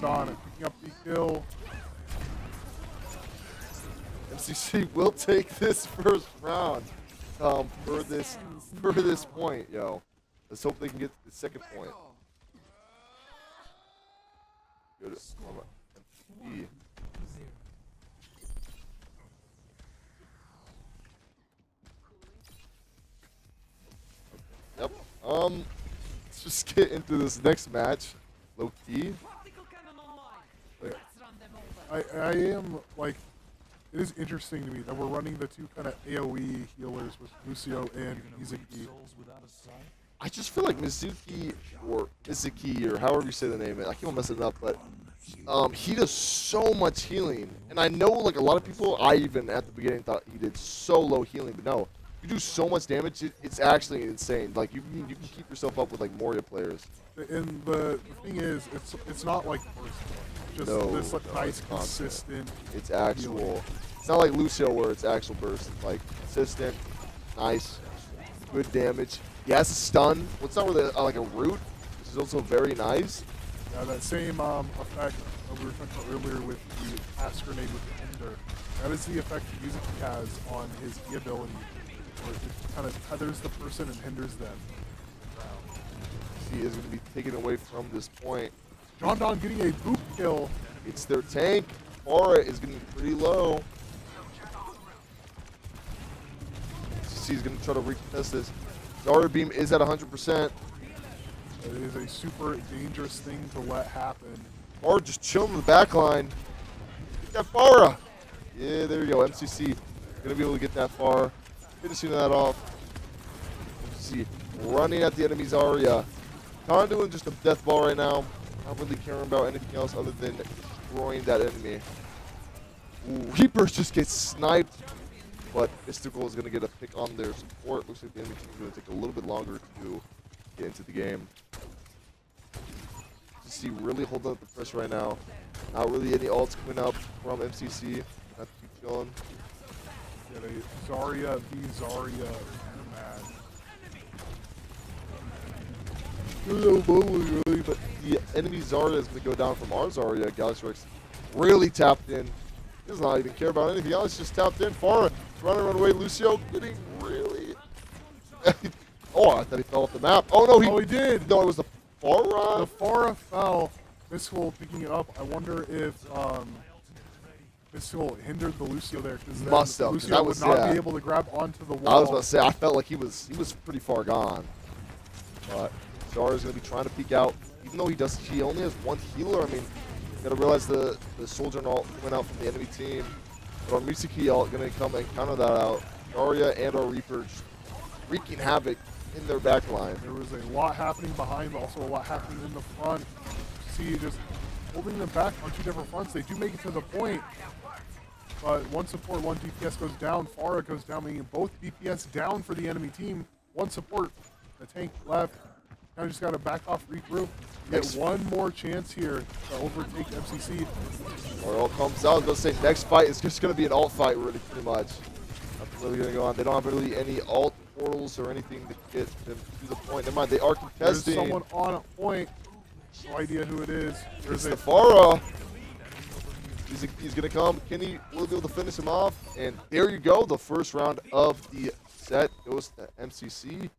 Don picking up the kill. MCC will take this first round. For this point, yo. Let's hope they can get the second point. Good. MCC. Yep. Let's just get into this next match. Low key. I am like, it is interesting to me that we're running the two kind of AoE healers with Lucio and Mizuki. I just feel like Mizuki or however you say the name, I keep on messing it up, but he does so much healing. And I know like a lot of people, I even at the beginning thought he did so low healing, but no. You do so much damage, it's actually insane. Like you can keep yourself up with like Moria players. And the thing is, it's not like just this like nice consistent. It's actual. It's not like Lucio where it's actual burst. It's like consistent, nice, good damage. He has a stun. What's not really like a root, which is also very nice. Yeah, that same effect that we were talking about earlier with the pass grenade with the Hinder. That is the effect that Mizuki has on his E ability, where it kind of tethers the person and hinders them. He is going to be taken away from this point. John Don getting a boop kill. It's their tank. Aura is getting pretty low. He's going to try to recontest this. Zarya Beam is at 100%. It is a super dangerous thing to let happen. Aura just chilling in the back line. Get that Farah. Yeah, there you go. MCC going to be able to get that far. Finishing that off. MCC running at the enemy Zarya. Kind of doing just a death ball right now. Not really caring about anything else other than destroying that enemy. Ooh, Reapers just get sniped, but Mystical is going to get a pick on their support. Looks like the enemy team is going to take a little bit longer to get into the game. MCC really holding up the pressure right now. Not really any ults coming up from MCC. Not too chilling. Yeah, Zarya v Zarya match. Really, but the enemy Zarya is going to go down from our Zarya. Galaxy Rex really tapped in. He does not even care about anything else. Just tapped in. Farah run away. Lucio getting really. Oh, I thought he fell off the map. Oh no, he did. No, it was the Farah. The Farah fell. Mystical picking it up. I wonder if Mystical hindered the Lucio there because Must have, Lucio would not be able to grab onto the wall. I was about to say I felt like he was pretty far gone. But Zarya's going to be trying to peek out, even though he only has one healer. I mean, you got to realize the soldier and ult went out from the enemy team. But our Mitsuki ult going to come and counter that out. Zarya and our Reaper just wreaking havoc in their back line. There was a lot happening behind, but also a lot happening in the front. See, just holding them back on two different fronts. They do make it to the point, but one support, one DPS goes down. Farah goes down, meaning both DPS down for the enemy team. One support, the tank left. Now just got to back off, regroup. Get one more chance here to overtake MCC. Or all comes out. I was going to say next fight is just going to be an ult fight, really, pretty much. Nothing really going to go on. They don't have really any ult portals or anything to get them to the point. Never mind, they are contesting. There's someone on a point. No idea who it is. It's the Farah. He's going to come. Kenny will be able to finish him off. And there you go. The first round of the set goes to MCC.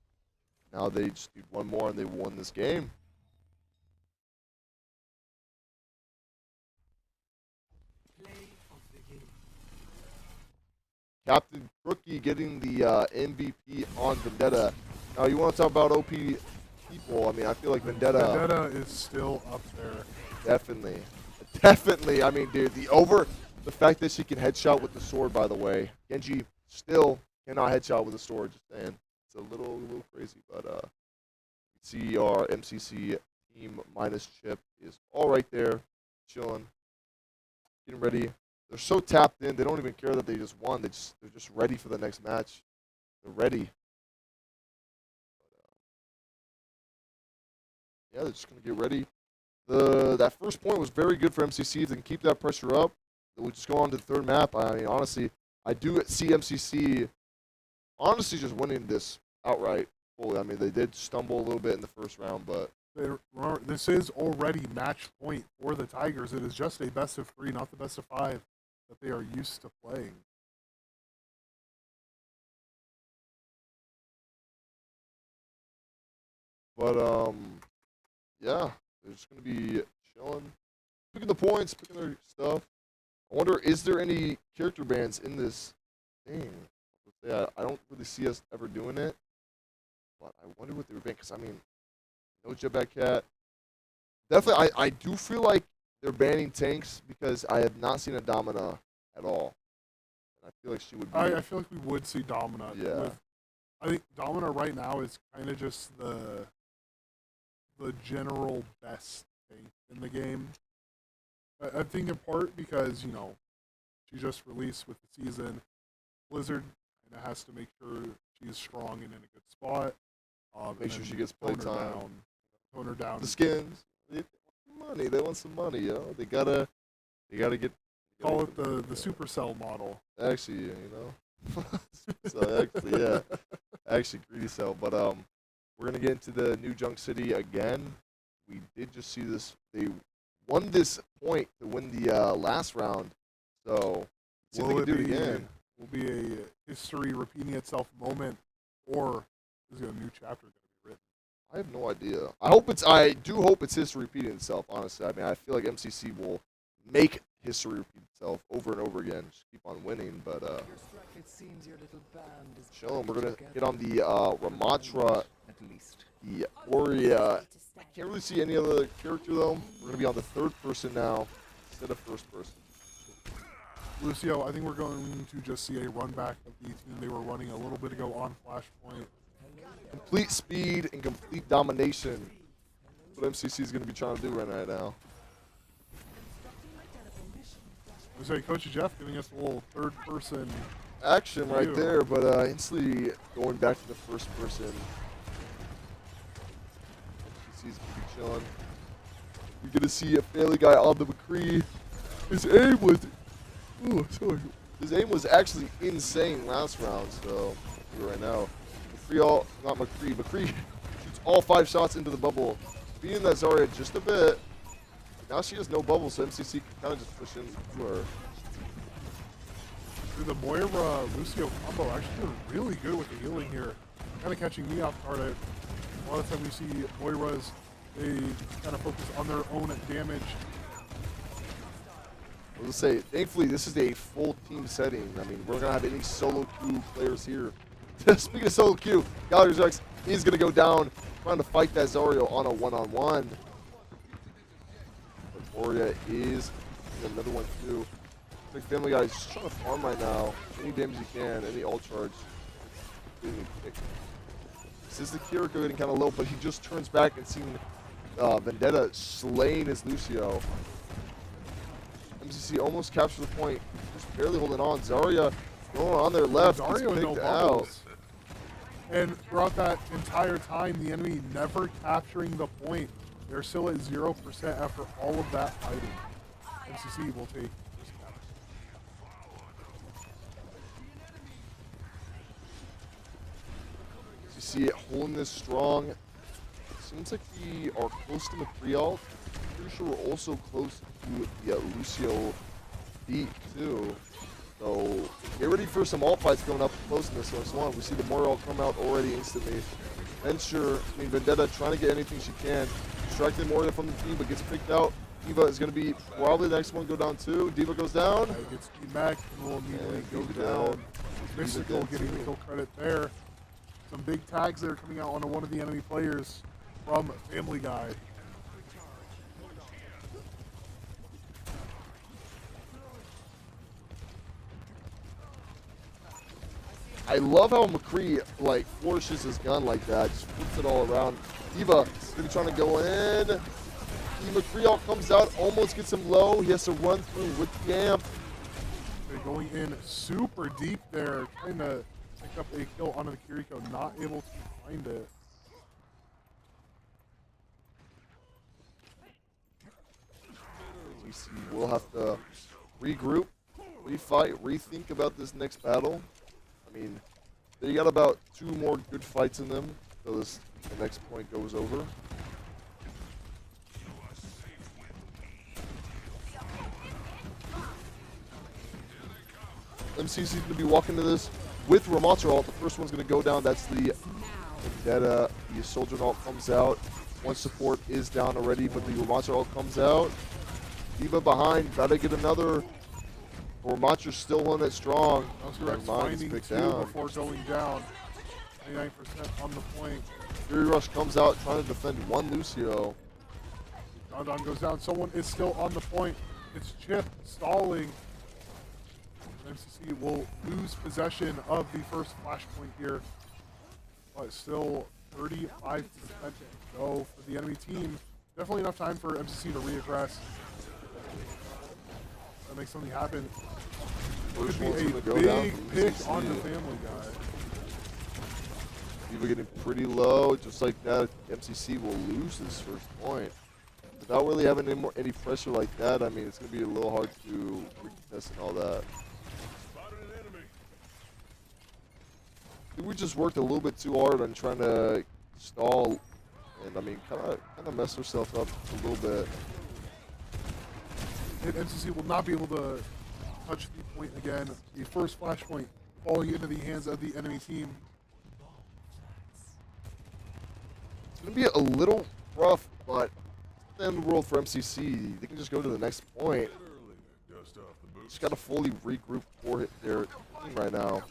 Now they just need one more and they won this game. Captain Crookie getting the MVP on Vendetta. Now you want to talk about OP people? I mean, I feel like Vendetta is still up there. Definitely. Definitely. I mean, dude, the fact that she can headshot with the sword, by the way. Genji still cannot headshot with a sword, just saying. It's a little crazy, but you see our MCC team minus Chip is all right there, chilling, getting ready. They're so tapped in, they don't even care that they just won. They're just ready for the next match. They're ready. Yeah, they're just gonna get ready. That first point was very good for MCC. If they can keep that pressure up, we'll just go on to the third map. I mean, honestly, I do see MCC honestly just winning this outright. Fully. I mean, they did stumble a little bit in the first round, but Remember, this is already match point for the Tigers. It is just a best of 3, not the best of 5 that they are used to playing. But yeah, they're just gonna be chilling, picking the points, picking their stuff. I wonder, is there any character bans in this thing? Yeah, I don't really see us ever doing it, but I wonder what they were banning. Because I mean, no Jetpack Cat. Definitely, I do feel like they're banning tanks because I have not seen a Domina at all. And I feel like she would be. I feel like we would see Domina. Yeah. I think Domina right now is kind of just the general best tank in the game. I think in part because, you know, she just released with the season. Blizzard kind of has to make sure she's strong and in a good spot. Make sure she gets playtime. Tone her down. The skins. They want money. They want some money, yo. They gotta get. Call it the Supercell model. Actually, you know. So actually, yeah. Actually, greedy cell. But we're gonna get into the New Junk City again. We did just see this. They won this point to win the last round. So see if they can do it again. Will be a history repeating itself moment, or is it a new chapter going to be written? I have no idea. I do hope it's history repeating itself. Honestly, I mean, I feel like MCC will make history repeat itself over and over again. Just keep on winning, but chillin'. We're gonna get on the Ramatra, the Oria. I can't really see any other character though. We're gonna be on the third person now instead of first person. Lucio, I think we're going to just see a run back of the team they were running a little bit ago on Flashpoint. Complete speed and complete domination what MCC is going to be trying to do right now. I was like, Coach Jeff giving us a little third-person Action right view. there, but instantly going back to the first person. MCC's going to be chilling. You're going to see a Family Guy on the McCree. His aim was... Oh, sorry. His aim was actually insane last round, so right now. McCree shoots all 5 shots into the bubble, beating that Zarya just a bit. Now she has no bubble, so MCC can kind of just push into her. The Moira Lucio combo actually doing really good with the healing here. Kind of catching me off guard. A lot of time we see Moiras, they kind of focus on their own damage. I was going to say, thankfully, this is a full team setting. I mean, we're going to have any solo queue players here. Speaking of solo queue, Gallagher's X is going to go down, trying to fight that Zarya on a one-on-one. But Moria is another one, too. Like Family Guy is just trying to farm right now. Any damage he can, any ult charge. This is the Kiriko getting kind of low, but he just turns back and seeing Vendetta slaying his Lucio. MCC almost captures the point, just barely holding on. Zarya going on their left, gets Zarya with no picked out. bubbles. And throughout that entire time, the enemy never capturing the point. They're still at 0% after all of that fighting. MCC will take. You see it holding this strong. Seems like we are close to the pre-ult. Pretty sure we're also close to the Lucio beat too. So get ready for some ult fights going up close in this one. We see the Moira ult come out already instantly. Vendetta trying to get anything she can. Distracting Moira from the team, but gets picked out. D.Va is going to be probably the next one to go down too. D.Va goes down. Gets back and will immediately go D.Va down. Mystical getting the kill credit there. Some big tags there coming out onto one of the enemy players from Family Guy. I love how McCree like flourishes his gun like that, just flips it all around. D.Va is going to be trying to go in. McCree all comes out, almost gets him low. He has to run through with the amp. They're going in super deep there, trying to pick up a kill onto the Kiriko, not able to find it. We'll have to regroup, refight, rethink about this next battle. I mean, they got about 2 more good fights in them, so the next point goes over. MCC is going to be walking to this with Ramatra ult. The first one's going to go down. That's the Vendetta. The Soldier ult comes out. One support is down already, but the Ramatra ult comes out. D.Va behind. Got to get another. Ramatra's still on it strong. Never mind, finding 2 before going down. 29% on the point. Fury Rush comes out trying to defend one Lucio. Don goes down. Someone is still on the point. It's Chip stalling. MCC will lose possession of the first flashpoint here, but still 35% to go for the enemy team. Definitely enough time for MCC to reaggress. That makes something happen. Could be a big pick on the Family Guy. D.Va getting pretty low, just like that. MCC will lose this first point. Without really having any pressure like that, I mean, it's going to be a little hard to recontest and all that. We just worked a little bit too hard on trying to stall, and I mean, kind of mess ourselves up a little bit. And MCC will not be able to touch the point again. The first flashpoint falling into the hands of the enemy team. It's going to be a little rough, but at the end of the world for MCC, they can just go to the next point. Just got to fully regroup for their team right now.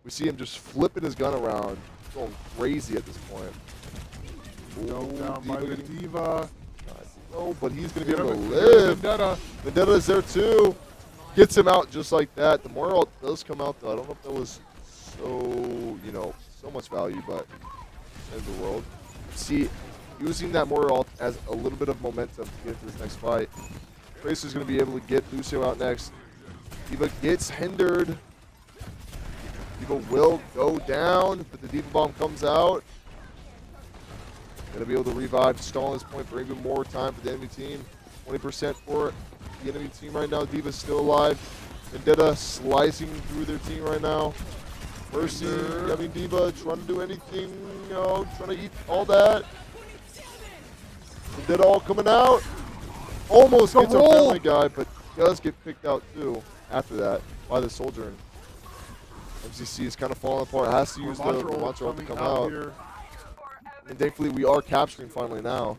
We see him just flipping his gun around, going crazy at this point. Down by the D.Va. No, but he's going to be able to live. Vendetta is there too. Gets him out just like that. The Moira ult does come out though. I don't know if that was so, so much value, but in the world. See, using that more as a little bit of momentum to get into this next fight. Tracer's going to be able to get Lucio out next. D.Va gets hindered. D.Va will go down, but the D.Va bomb comes out. Going to be able to revive, stall this point for even more time for the enemy team. 20% for the enemy team right now. D.Va's still alive. Vendetta slicing through their team right now. Mercy, D.Va trying to do anything, you know, trying to eat all that. Vendetta all coming out. Almost gets a family guy, but does get picked out too after that by the soldier. MCC is kind of falling apart. Has to use the Montreal to come out. Here. And thankfully, we are capturing finally now.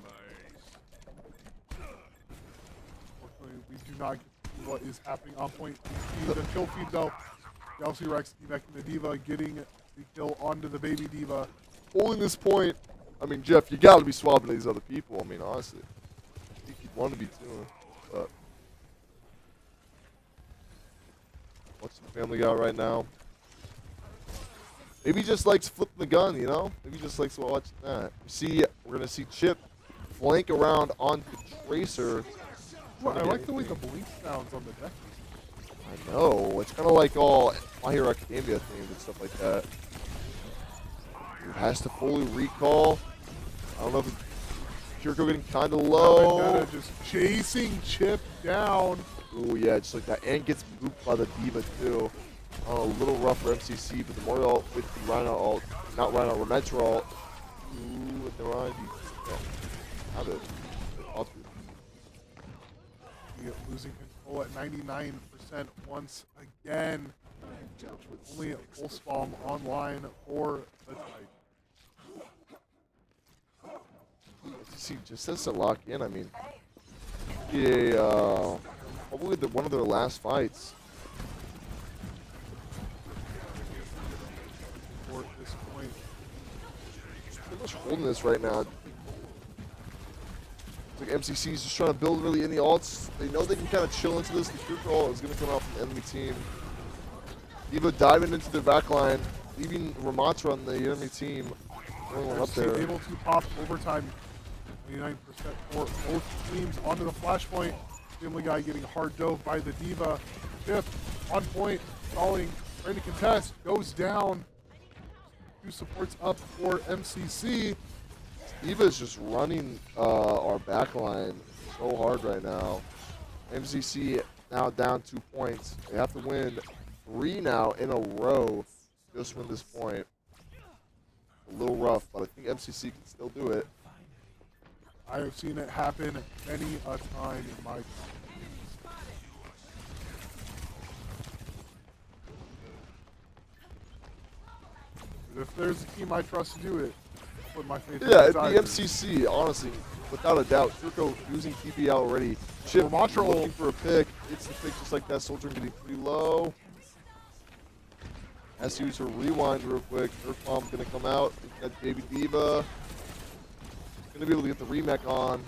Unfortunately, we do not get what is happening on point. The kill feed though. Galaxy Rex connecting the D.Va, getting the kill onto the baby D.Va. Holding this point. I mean, Jeff, you got to be swapping these other people. I mean, honestly, I think you'd want to be too. But what's the family guy right now? Maybe he just likes flipping the gun, you know? Maybe he just likes watching that. You see, we're going to see Chip flank around onto Tracer. Well, I like the way the blink sounds on the deck. I know. It's kind of like all My Hero Academia themed and stuff like that. He has to fully recall. I don't know if Kiriko getting kind of low. Vendetta just chasing Chip down. Ooh, yeah, just like that. And gets moved by the D.Va, too. A little rough for MCC, but the more ult with the Rhino ult, not Rhino, Rementor ult. Ooh, with the Rhino. Yeah. How did Losing control at 99% once again. With only a pulse bomb online for the Titan. MCC just has to lock in. I mean, yeah, probably one of their last fights. At this point, Pretty much holding this right now. It's like MCC is just trying to build really any ults. They know they can kind of chill into this. The cure call is going to come out from the enemy team. D.Va diving into their backline, leaving Ramatra on the enemy team. Only one up there. Able to pop overtime. 99% for both teams onto the flashpoint. Family Guy getting hard dove by the D.Va. Chip on point, stalling, trying to contest, goes down. Two supports up for MCC. D.Va is just running our backline so hard right now. MCC now down 2 points. They have to win 3 now in a row to just win this point. A little rough, but I think MCC can still do it. I have seen it happen many a time in my time. If there's a team I trust to do it, I'll put my faith in Yeah, the the MCC, honestly, without a doubt. Turco using TP out already. Chip looking for a pick. It's the pick just like that. Soldier getting pretty low. Has to use her rewind real quick. Earth Bomb gonna come out. Got baby D.Va. Gonna be able to get the remake on.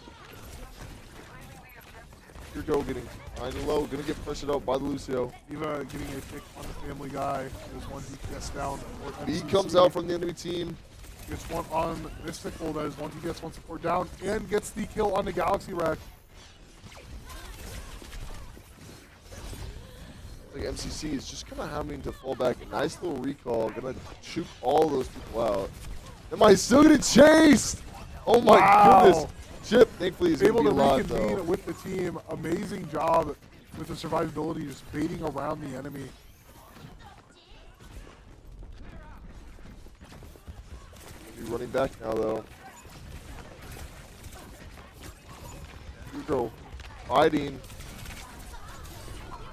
Turco getting kind of low. Gonna get pressured out by the Lucio. D.Va getting a pick on the Family Guy. There's one DPS down. B comes out from the enemy team. Gets one on Mystical. That is one DPS, one support down. And gets the kill on the Galaxy Rex. Like MCC is just kind of having to fall back. A nice little recall. Gonna shoot all those people out. Am I still getting chased? Oh my goodness. Chip, thankfully, is able to alive, reconvene though. with the team. Amazing job with the survivability, just baiting around the enemy. He's running back now, though. Hugo fighting.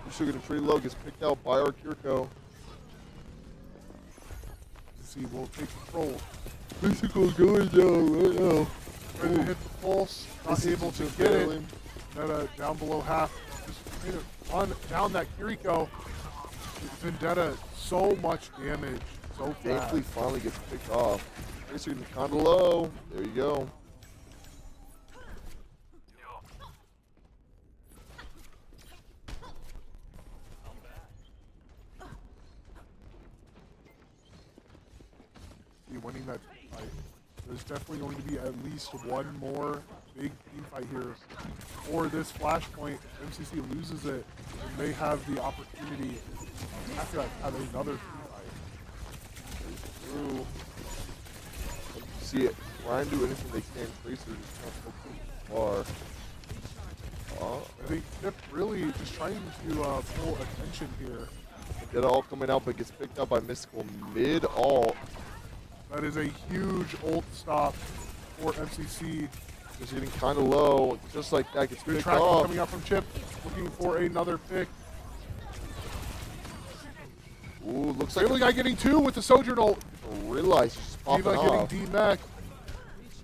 Hugo getting pretty low. Gets picked out by our Kiriko. See, will take control. Mystical going down right now. Trying to hit the pulse, not able to get it. Vendetta down below half. Just trying to run down that Kiriko. Vendetta, so much damage, so fast. Thankfully, finally gets picked off. Tracer getting kind of low. There you go. Winning that fight There's definitely going to be at least one more big team fight here. For this flashpoint, MCC loses it, and they have the opportunity after that have another team fight. Through. See it. Try and do anything they can. Tracer just not go too far. I think Tip really just trying to pull attention here. Get all coming out, but gets picked up by Mystical mid-alt. That is a huge ult stop for MCC. Just getting kind of low, just like that gets Good picked tracking off. coming out from Chip, looking for another pick. Ooh, looks like Family Guy getting 2 with the Sojourn ult. realize he's just popping Diva off. getting D-Mech.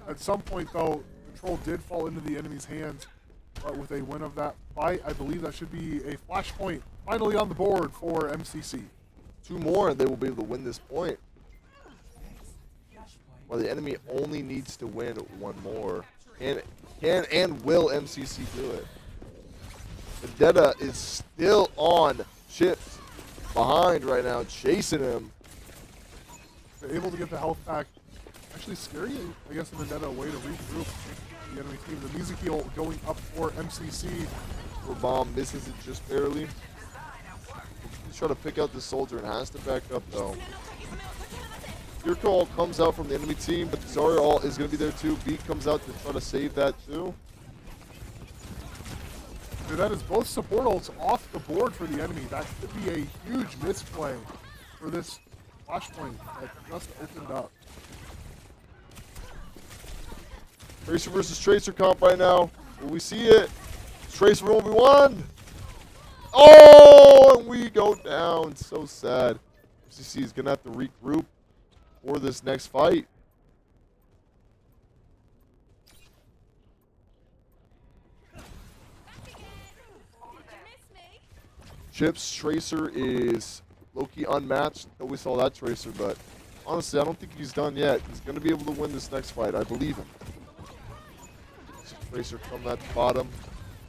At some point, though, control did fall into the enemy's hands. But with a win of that fight, I believe that should be a flashpoint finally on the board for MCC. 2 more, and they will be able to win this point. While the enemy only needs to win 1 more. Can and will MCC do it? Vendetta is still on Chips behind right now, chasing him. They're able to get the health back. Actually scary, I guess, the Vendetta way to regroup the enemy team. The music heal going up for MCC. Bomb misses it just barely. He's trying to pick out the soldier and has to back up though. Your call comes out from the enemy team, but Zarya ult is going to be there too. Beat comes out to try to save that too. So that is both support ults off the board for the enemy. That could be a huge misplay for this flashpoint that just opened up. Tracer versus Tracer comp right now. Will we see it? Tracer 1v1. Oh, and we go down. So sad. MCC is going to have to regroup for this next fight. Chips Tracer is low-key unmatched. Though we saw that Tracer, but honestly, I don't think he's done yet. He's going to be able to win this next fight. I believe him. Tracer from that bottom,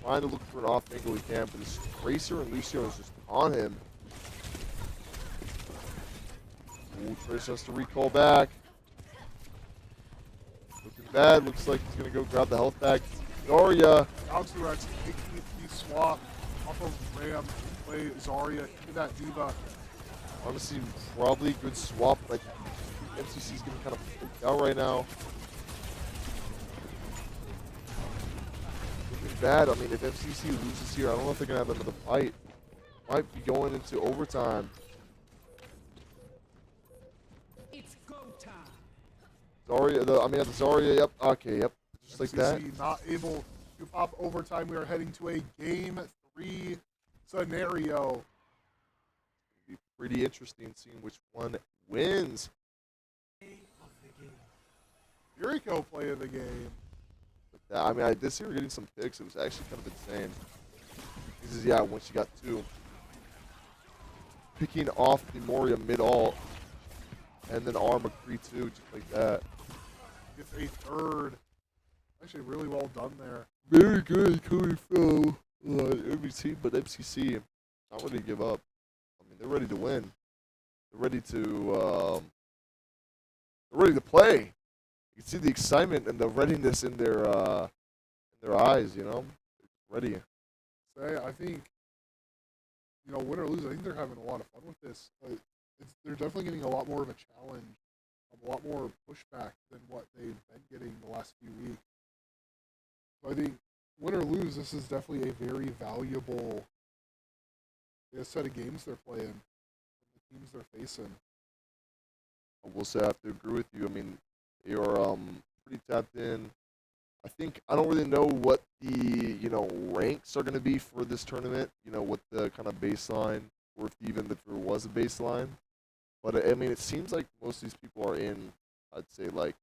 trying to look for an off angle he can, but this Tracer and Lucio is just on him. Ooh, Tracer has to recall back. Looking bad. Looks like he's going to go grab the health back. Zarya. Alturex taking the swap off of Ram to play Zarya into that Diva. Honestly, probably a good swap, but MCC is getting kind of freaked out right now. Looking bad. I mean, if MCC loses here, I don't know if they're going to have another fight. Might be going into overtime. Zarya, the Zarya, yep, okay, yep, just like that. MCC not able to pop overtime. We are heading to a Game 3 scenario. It'll be pretty interesting seeing which one wins. Yuriko play of the game. But, I mean, this year we're getting some picks. It was actually kind of insane. This is, yeah, when she got 2. Picking off the Moria mid-ult. And then R McCree too, just like that. Gets a third. Actually, really well done there. Very good coming from every team, but MCC not ready to give up. I mean, they're ready to win. They're ready to play. You can see the excitement and the readiness in their eyes. You know, ready. I think, win or lose, I think they're having a lot of fun with this. They're definitely getting a lot more of a challenge, a lot more pushback than what they've been getting the last few weeks. So I think, win or lose, this is definitely a very valuable set of games they're playing, the teams they're facing. I will say I have to agree with you. I mean, they are pretty tapped in. I think I don't really know what the ranks are going to be for this tournament. What the kind of baseline, or if there was a baseline. But I mean, it seems like most of these people are in, I'd say, like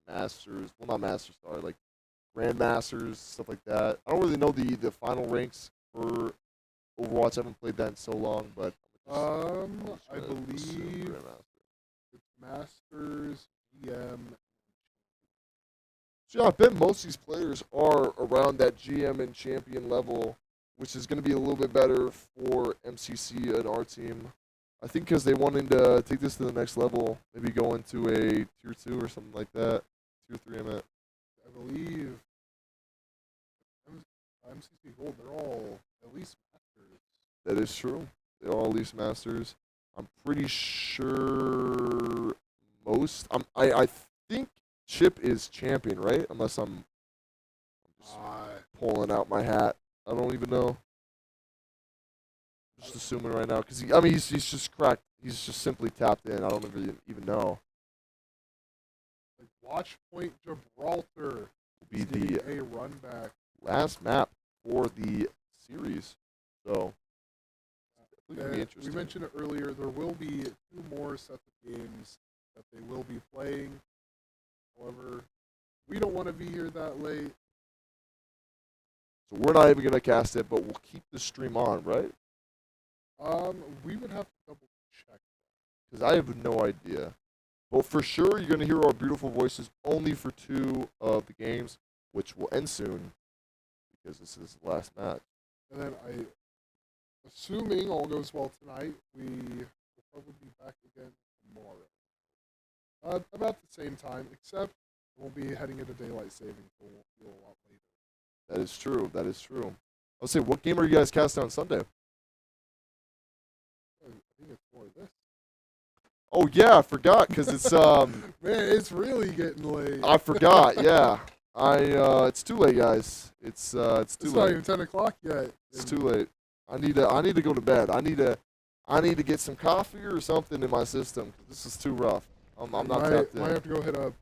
masters. Well, not masters, sorry, like grandmasters, stuff like that. I don't really know the final ranks for Overwatch. I haven't played that in so long, but I believe it's Masters, GM. So yeah, I bet most of these players are around that GM and champion level, which is going to be a little bit better for MCC and our team. I think because they wanted to take this to the next level, maybe go into a tier 2 or something like that. Tier 3, I meant. I believe MCC Gold, they're all at least masters. That is true. They're all at least masters. I'm pretty sure most. I think Chip is champion, right? Unless I'm just pulling out my hat. I don't even know. Just assuming right now, because he's just cracked. He's just simply tapped in. I don't even know. Like Watch Point Gibraltar Will be getting the a run back. last map for the series. So it's gonna be We interesting. mentioned it earlier. There will be 2 more sets of games that they will be playing. However, we don't want to be here that late. So we're not even gonna cast it, but we'll keep the stream on, right? We would have to double check. Because I have no idea. But for sure, you're going to hear our beautiful voices only for 2 of the games, which will end soon, because this is the last match. And then assuming all goes well tonight, we will probably be back again tomorrow. About the same time, except we'll be heading into daylight saving, so we'll feel a lot later. That is true. That is true. I'll say, what game are you guys casting on Sunday? I think it's more of this. Oh, yeah, I forgot, because it's, Man, it's really getting late. I forgot, yeah. It's too late, guys. It's too It's not late. even 10 o'clock yet. It's too late. I need to go to bed. I need to get some coffee or something in my system. This is too rough. I'm not tapped in. Might have to go hit up,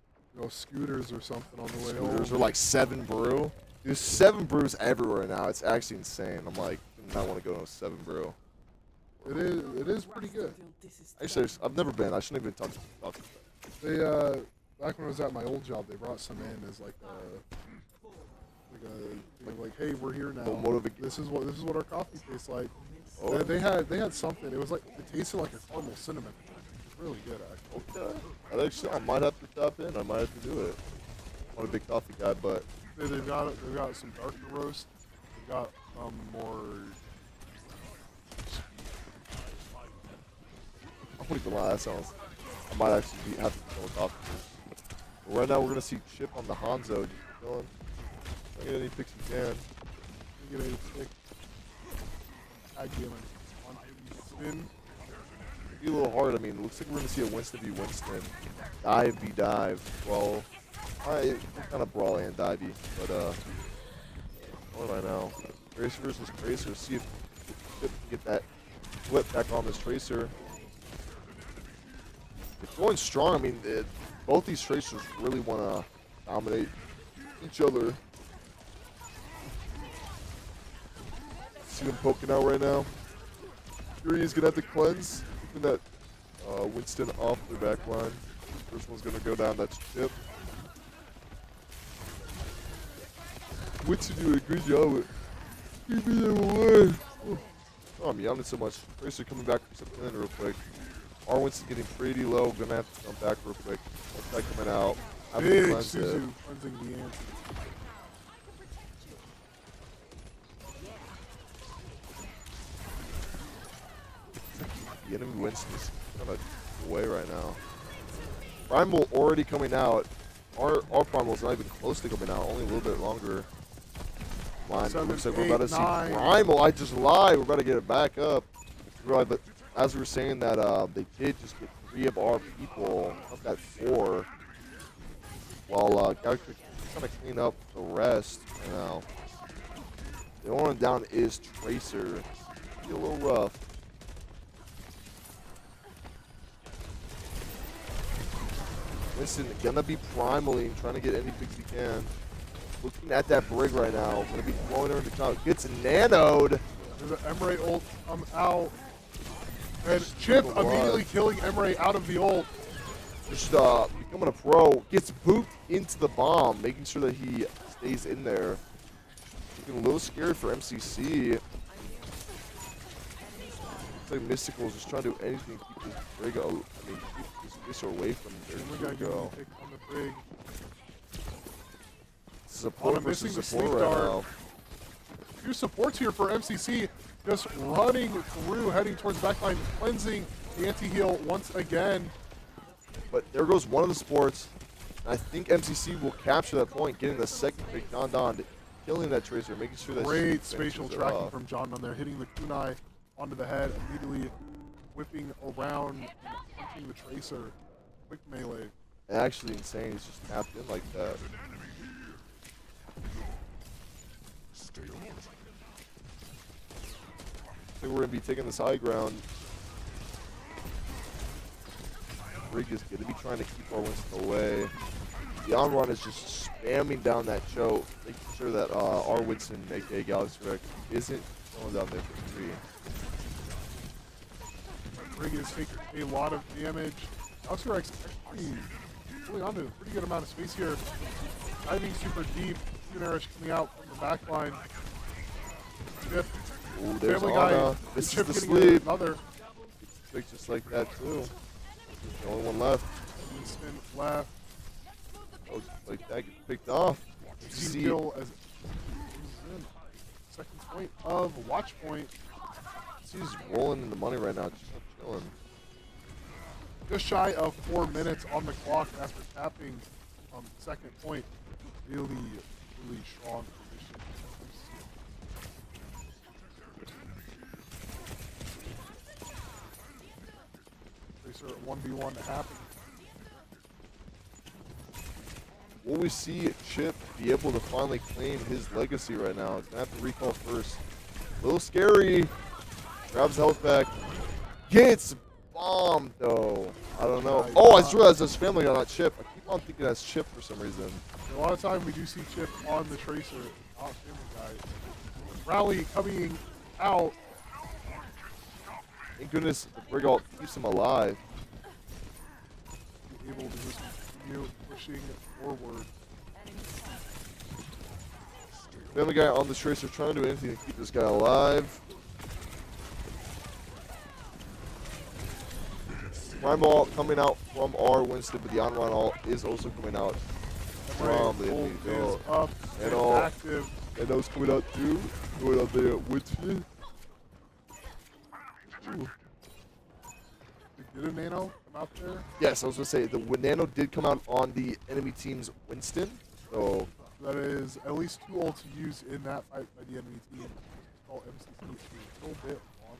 scooters or something on the way home. Scooters are like 7 brew. There's 7 brews everywhere now. It's actually insane. I'm like, I want to go to a 7 brew. It is pretty good. Actually, I've never been. I shouldn't even touch it. They back when I was at my old job, they brought some in as like hey, we're here now. This is what our coffee tastes like. Oh. They had something. It was like it tasted like a caramel cinnamon. It was really good actually. Okay. I might have to tap in. I might have to do it. I'm not a big coffee guy, but They've got some darker roast. They've got more. I won't even lie. That sounds. I might actually have to go with coffee. But right now, we're gonna see Chip on the Hanzo just chilling. Don't get any picks you can. Get a pick. I give him one spin. It'd be a little hard. I mean, it looks like we're gonna see a Winston v Winston, dive v dive. Well, kind of brawl and divey, but what do I know? Tracer versus Tracer. See if Chip can get that flip back on this Tracer. It's going strong. I mean, both these Tracers really want to dominate each other. See them poking out right now. Fury is gonna have to cleanse, keeping that Winston off the back line. First one's gonna go down. That's Chip. Winston doing a good job at keeping them away. Oh, I'm yawning so much. Tracer coming back for something in real quick. Our Winston getting pretty low. Gonna have to jump back real quick. That coming out. Big Suzu cleansing the ante. The enemy Winston is kind of away right now. Primal already coming out. Our Primal's not even close to coming out. Only a little bit longer. Line. It looks like we're about to see Primal. I just lied. We're about to get it back up. Right, but as we were saying that they did just get 3 of our people up at 4. While Galaxy trying to clean up the rest. You know. The only one down is Tracer. Be a little rough. Winston gonna be primaling, trying to get any picks he can. Looking at that brig right now. Gonna be throwing her into cloud. Gets nanoed. There's an Emre ult out. And Chip immediately killing Emre out of the ult. Just becoming a pro. Gets booped into the bomb, making sure that he stays in there. Looking a little scared for MCC. Looks like Mystical is just trying to do anything to keep this brig keep this Tracer away from their go. On the brig. Support versus support right now. 2 supports here for MCC, just running through, heading towards backline, cleansing anti-heal once again. But there goes one of the supports. I think MCC will capture that point, getting the second pick. Don killing that Tracer, making sure that Great spatial tracking from John on there, hitting the kunai onto the head, immediately whipping around and punching the Tracer. Quick melee. Actually insane, he's just tapped in like that. I think we're going to be taking this high ground. Rig is going to be trying to keep our Winston away. The on-run is just spamming down that choke, making sure that our Winston, aka Galaxy Rex, isn't going down there for free. Rig is taking a lot of damage. Galaxy Rex actually pulling onto a pretty good amount of space here. Diving super deep. Nourish coming out from the back line. Chip. Ooh, there's Family Guy. Anna. This Chip is the getting sleep. another. Pick just like that too. The only one left. Winston left. Oh, just like that gets picked off. Team kill as second point of watch point. He's rolling in the money right now, just chilling. Just shy of 4 minutes on the clock after tapping second point. Really strong position. Tracer 1v1 happening. Will we see Chip be able to finally claim his legacy right now? He's going to have to recall first. A little scary. Grabs health back. Gets bombed, though. I don't know. Oh, I just realized that's Family Guy, not Chip. I keep on thinking that's Chip for some reason. A lot of time we do see Chip on the Tracer, not Family Guy. Rally coming out. Thank goodness the Brig Ult keeps him alive. Able to just continue pushing forward. Family Guy on the Tracer trying to do anything to keep this guy alive. Primal ult coming out from our Winston, but the on-run ult is also coming out from the enemy. Is up and all active. And those coming out too. Going out there at Winston. Ooh. Did a nano come out there? Yes, I was going to say, the nano did come out on the enemy team's Winston. So that is at least 2 ults used in that fight by the enemy team. Oh, MCC is a little bit long.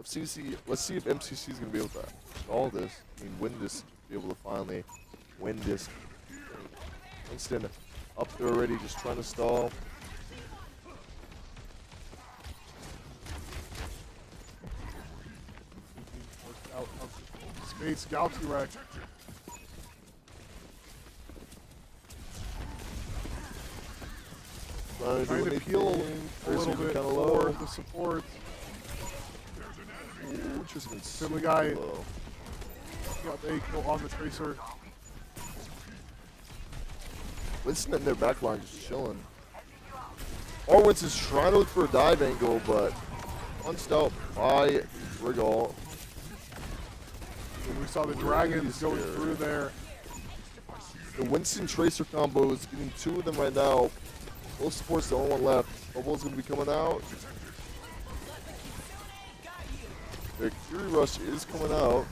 let's see if MCC is going to be able to stall this. I mean, win this, be able to finally win this. Winston up there already, just trying to stall. Out of space, Galaxy Rex. Trying to peel a little bit for the support. Family Guy got a kill on the Tracer. Winston in their back line just chilling. Or Winston's trying to look for a dive angle, but punched out by Regal. We saw the Dragons going through there. The Winston Tracer combo is getting 2 of them right now. Both supports the only one left. Bubble's going to be coming out. Their Fury Rush is coming out.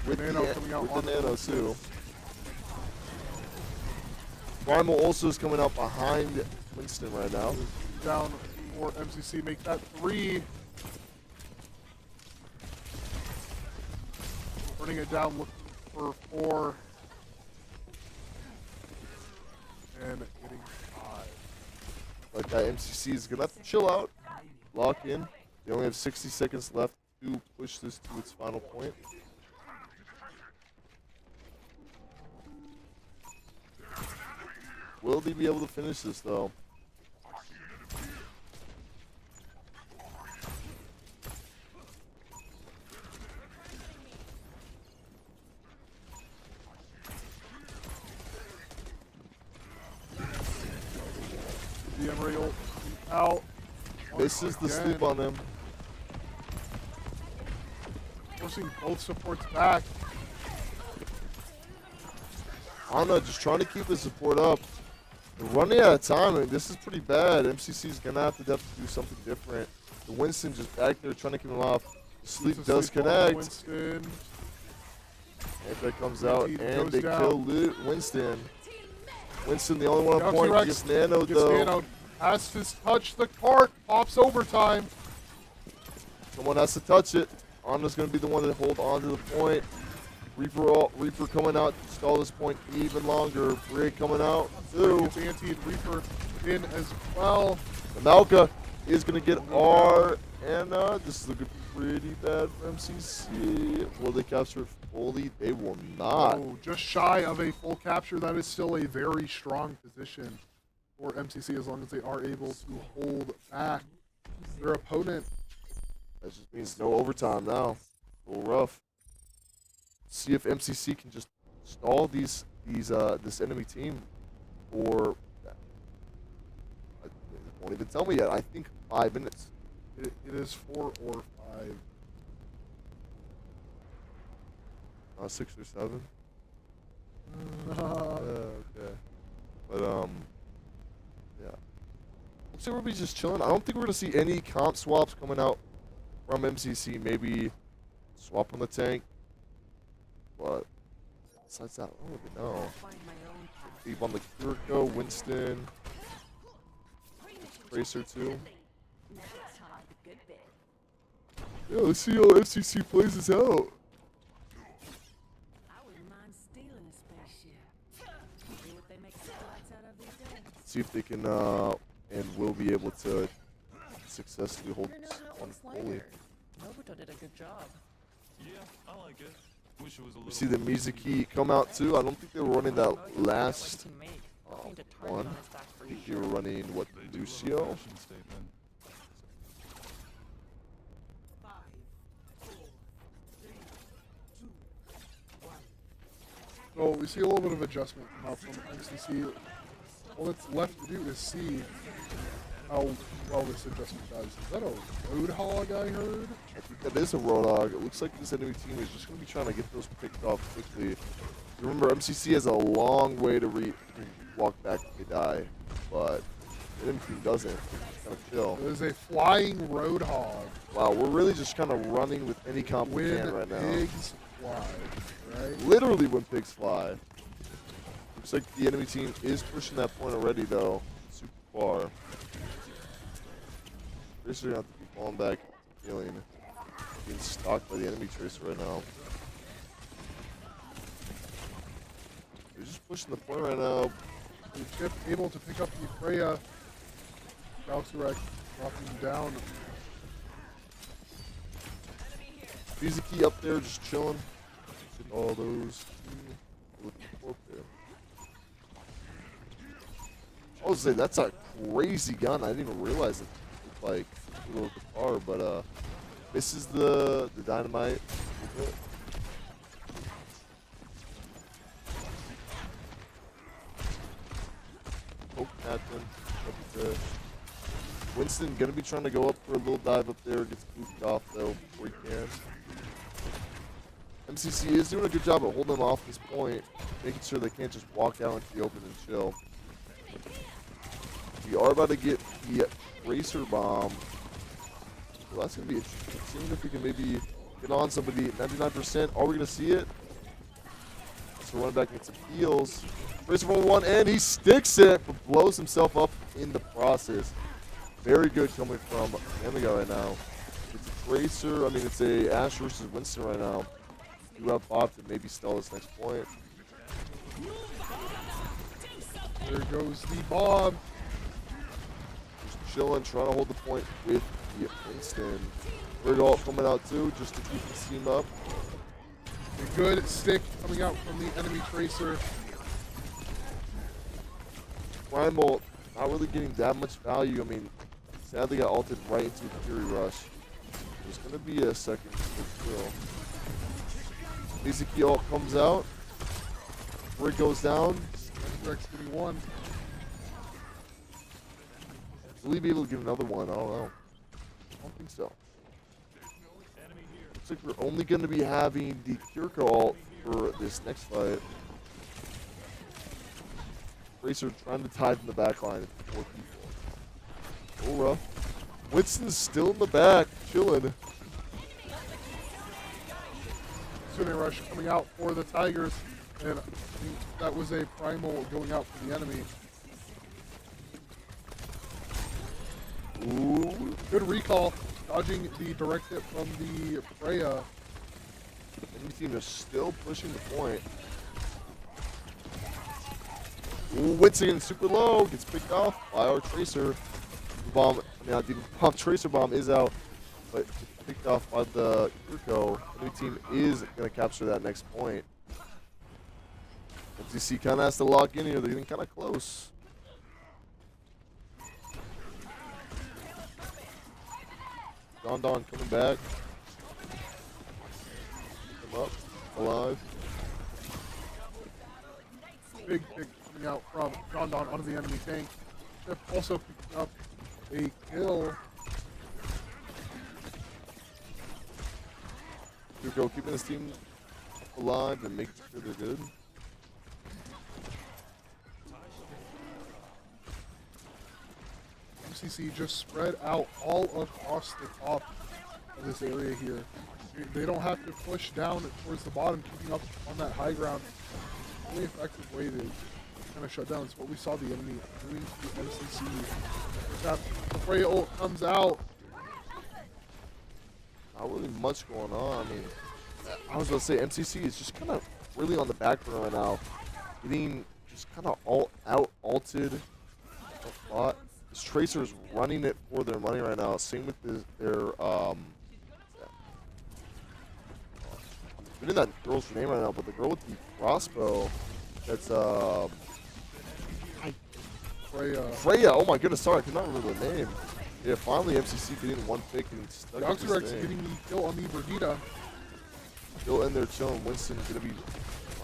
With Nano coming out with the on Nano too. Primal also is coming out behind Winston right now. Down for MCC, make that 3. Running it down, looking for 4. And getting 5. Like that MCC is going to have to chill out. Lock in. They only have 60 seconds left to push this to its final point. Will they be able to finish this though? The Enroll out. This is the sleep on them. Forcing both supports back. Anna just trying to keep the support up. They're running out of time. I mean, this is pretty bad. MCC is going to have to definitely do something different. The Winston just back there trying to keep him off. Sleep It's a does sleep on connect. Winston. Anti comes out, He and goes they down. kill Winston. Winston, the only one on Down point, T-Rex. gets nanoed Gets though. nanoed. Has to touch the cart. Pops overtime. Someone has to touch it. Anna's going to be the one to hold on to the point. Reaper coming out to stall this point even longer. Brig coming out too. Gets anti and Reaper in as well. Malka is going to get R. And this is looking pretty bad for MCC. Will they capture it fully? They will not. Oh, just shy of a full capture. That is still a very strong position for MCC as long as they are able to hold back their opponent. That just means no overtime now. A little rough. See if MCC can just stall this enemy team for, it won't even tell me yet. I think 5 minutes. It is 4 or 5. 6 or 7. Uh, Okay. But yeah. Looks like everybody's just chilling. I don't think we're gonna see any comp swaps coming out from MCC. Maybe swap on the tank. But besides that, I don't really know. Leave on the Kiriko, Winston, Tracer too. Yeah, let's see how MCC plays this out. See if they can and will be able to successfully hold this one fully. Nobuto did a good job. Yeah, I like it. Wish it was a little. We see the Mizuki come out too. I don't think they were running that last one. I think they were running what, Lucio? so we see a little bit of adjustment come out from MCC. All that's left to do is see how well this adjustment does. Is that a Roadhog I heard? I think that is a Roadhog. It looks like this enemy team is just going to be trying to get those picked off quickly. Remember, MCC has a long way to walk back if they die, but the enemy team doesn't. They're just kind of chill. It is a flying Roadhog. Wow, we're really just kind of running with any comp we When can right now. pigs fly, right? Literally when pigs fly. Looks like the enemy team is pushing that point already, though. Super far. Tracer gonna have to be falling back, healing. Being stalked by the enemy Tracer right now. They're just pushing the point right now. The Chip able to pick up the Freya. Valkyrie dropping him down. Mizuki up there just chilling. Getting all those. Looking for there. I was saying that's a crazy gun. I didn't even realize it looked like a little guitar, but this is the dynamite. Poke Captain. Winston gonna be trying to go up for a little dive up there. Gets booped off though before he can. MCC is doing a good job at holding them off this point, making sure they can't just walk out into the open and chill. We are about to get the Racer Bomb. Well, that's going to be interesting. Seeing if we can maybe get on somebody. 99%. Are we going to see it? So run back into heals. Racer Bomb 1, and he sticks it, but blows himself up in the process. Very good coming from Amiga right now. It's a Tracer. I mean, it's a Ash versus Winston right now. You have Bob to maybe stall this next point. There goes the Bob. Just chilling, trying to hold the point with the Winston. Bergalt coming out too, just to keep the team up. A good stick coming out from the enemy Tracer. Primal not really getting that much value. I mean, sadly got ulted right into the Fury Rush. There's going to be a second kill. Mizuki ult comes out. Brig goes down. Rex getting one. Will he be able to get another one? I don't know. I don't think so. Looks like we're only going to be having the Kiriko ult for this next fight. Racer trying to tie from the back line. 4 people. A little rough. Winston's still in the back, chilling. Sune Rush coming out for the Tigers, and I think that was a primal going out for the enemy. Ooh. Good recall, dodging the direct hit from the Freya. Enemy team is still pushing the point. Ooh, Winston super low, gets picked off by our Tracer. Bomb, the bomb Tracer bomb is out, but picked off by the Kirko. The new team is going to capture that next point. MCC kind of has to lock in here. They're getting kind of close. Don coming back. Come up, alive. Big pick coming out from Don onto the enemy tank. Chip also picked up a kill. Kirko keeping his team alive and making sure they're good. MCC just spread out all across the top of this area here. They don't have to push down towards the bottom, keeping up on that high ground. The only effective way to kind of shut down is what we saw the enemy doing to MCC. The Freya ult comes out. Not really much going on. I mean, I was going to say MCC is just kind of really on the back burner right now. Getting just kind of all out ulted a lot. This Tracer is running it for their money right now. Same with their I forget that girl's name right now, but the girl with the crossbow. That's Freya. Oh my goodness, sorry, I could not remember the name. Yeah, finally MCC getting one pick and stuck with this Rex thing. getting the kill on the Brigitte. Still in there chilling. Winston gonna be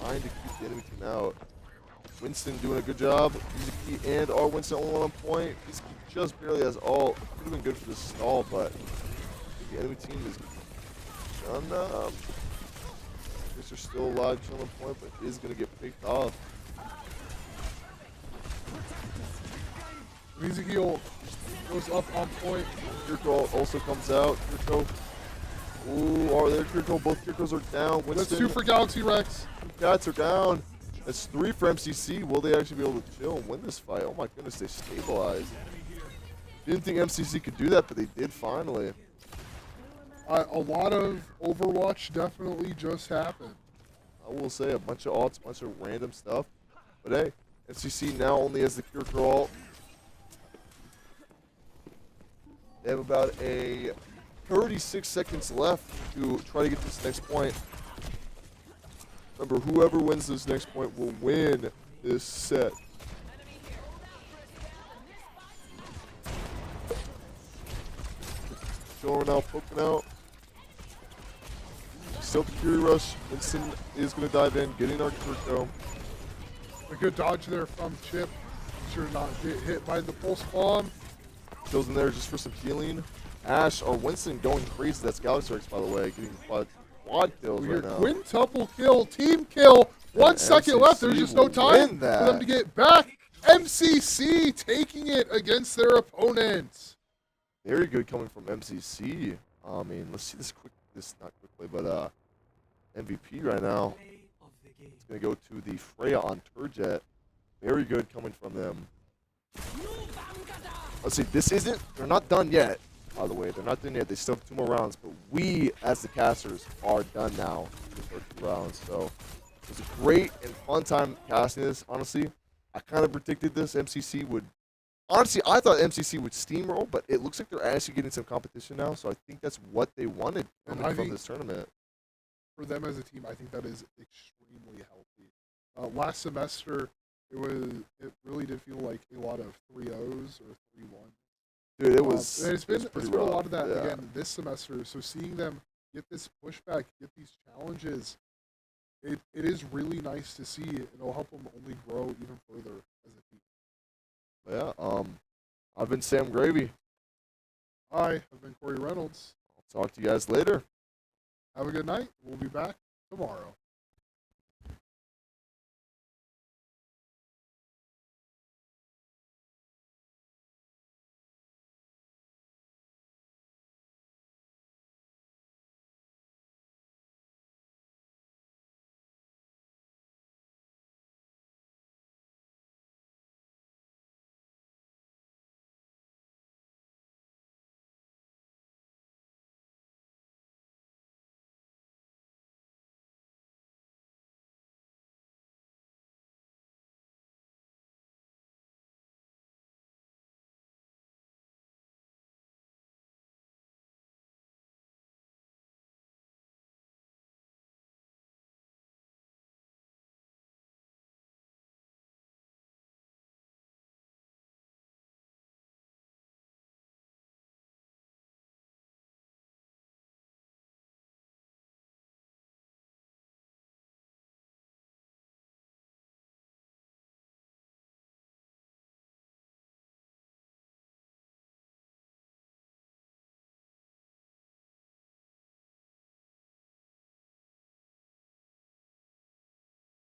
trying to keep the enemy team out. Winston doing a good job. He's a key, and our Winston only on point. He's just barely has all. Could have been good for this stall, but the enemy team is done. They're still alive, chilling on point, but is gonna get picked off. Ezekiel goes up on point. Kirko also comes out. Kirko. Ooh, are there Kirko? Both Kirkos are down. Winston. That's 2 for Galaxy Rex. Cats are down. That's 3 for MCC. Will they actually be able to chill and win this fight? Oh my goodness, they stabilized. Didn't think MCC could do that, but they did finally. A lot of Overwatch definitely just happened. I will say a bunch of ults, a bunch of random stuff. But hey, MCC now only has the Kirko ult. They have about a 36 seconds left to try to get this next point. Remember, whoever wins this next point will win this set. Showing out, poking out. Still the Fury Rush. Winston is going to dive in, getting our Kirko. A good dodge there from Chip. Sure not get hit by the pulse bomb. Goes in there just for some healing. Ash or Winston going crazy. That's Galaxy Rex, by the way, getting quad kills right now. Quintuple kill, team kill. 1 second left. There's just no time for them to get back. MCC taking it against their opponents. Very good coming from MCC. I mean, let's see this not quickly, but MVP right now. It's going to go to the Freya on Turjet. Very good coming from them. Let's see, they're not done yet, by the way. They're not done yet. They still have 2 more rounds, but we, as the casters, are done now with our 2 rounds. So it was a great and fun time casting this, honestly. I kind of predicted this. MCC would, honestly, I thought MCC would steamroll, but it looks like they're actually getting some competition now, so I think that's what they wanted from this tournament. For them as a team, I think that is extremely healthy. Last semester, it really did feel like a lot of 3-0s or 3-1. Dude, it was. It's been a lot of that again this semester. So seeing them get this pushback, get these challenges, it is really nice to see. It'll help them only grow even further as a team. Yeah. I've been Sam Gravy. Hi, I've been Corey Reynolds. I'll talk to you guys later. Have a good night. We'll be back tomorrow.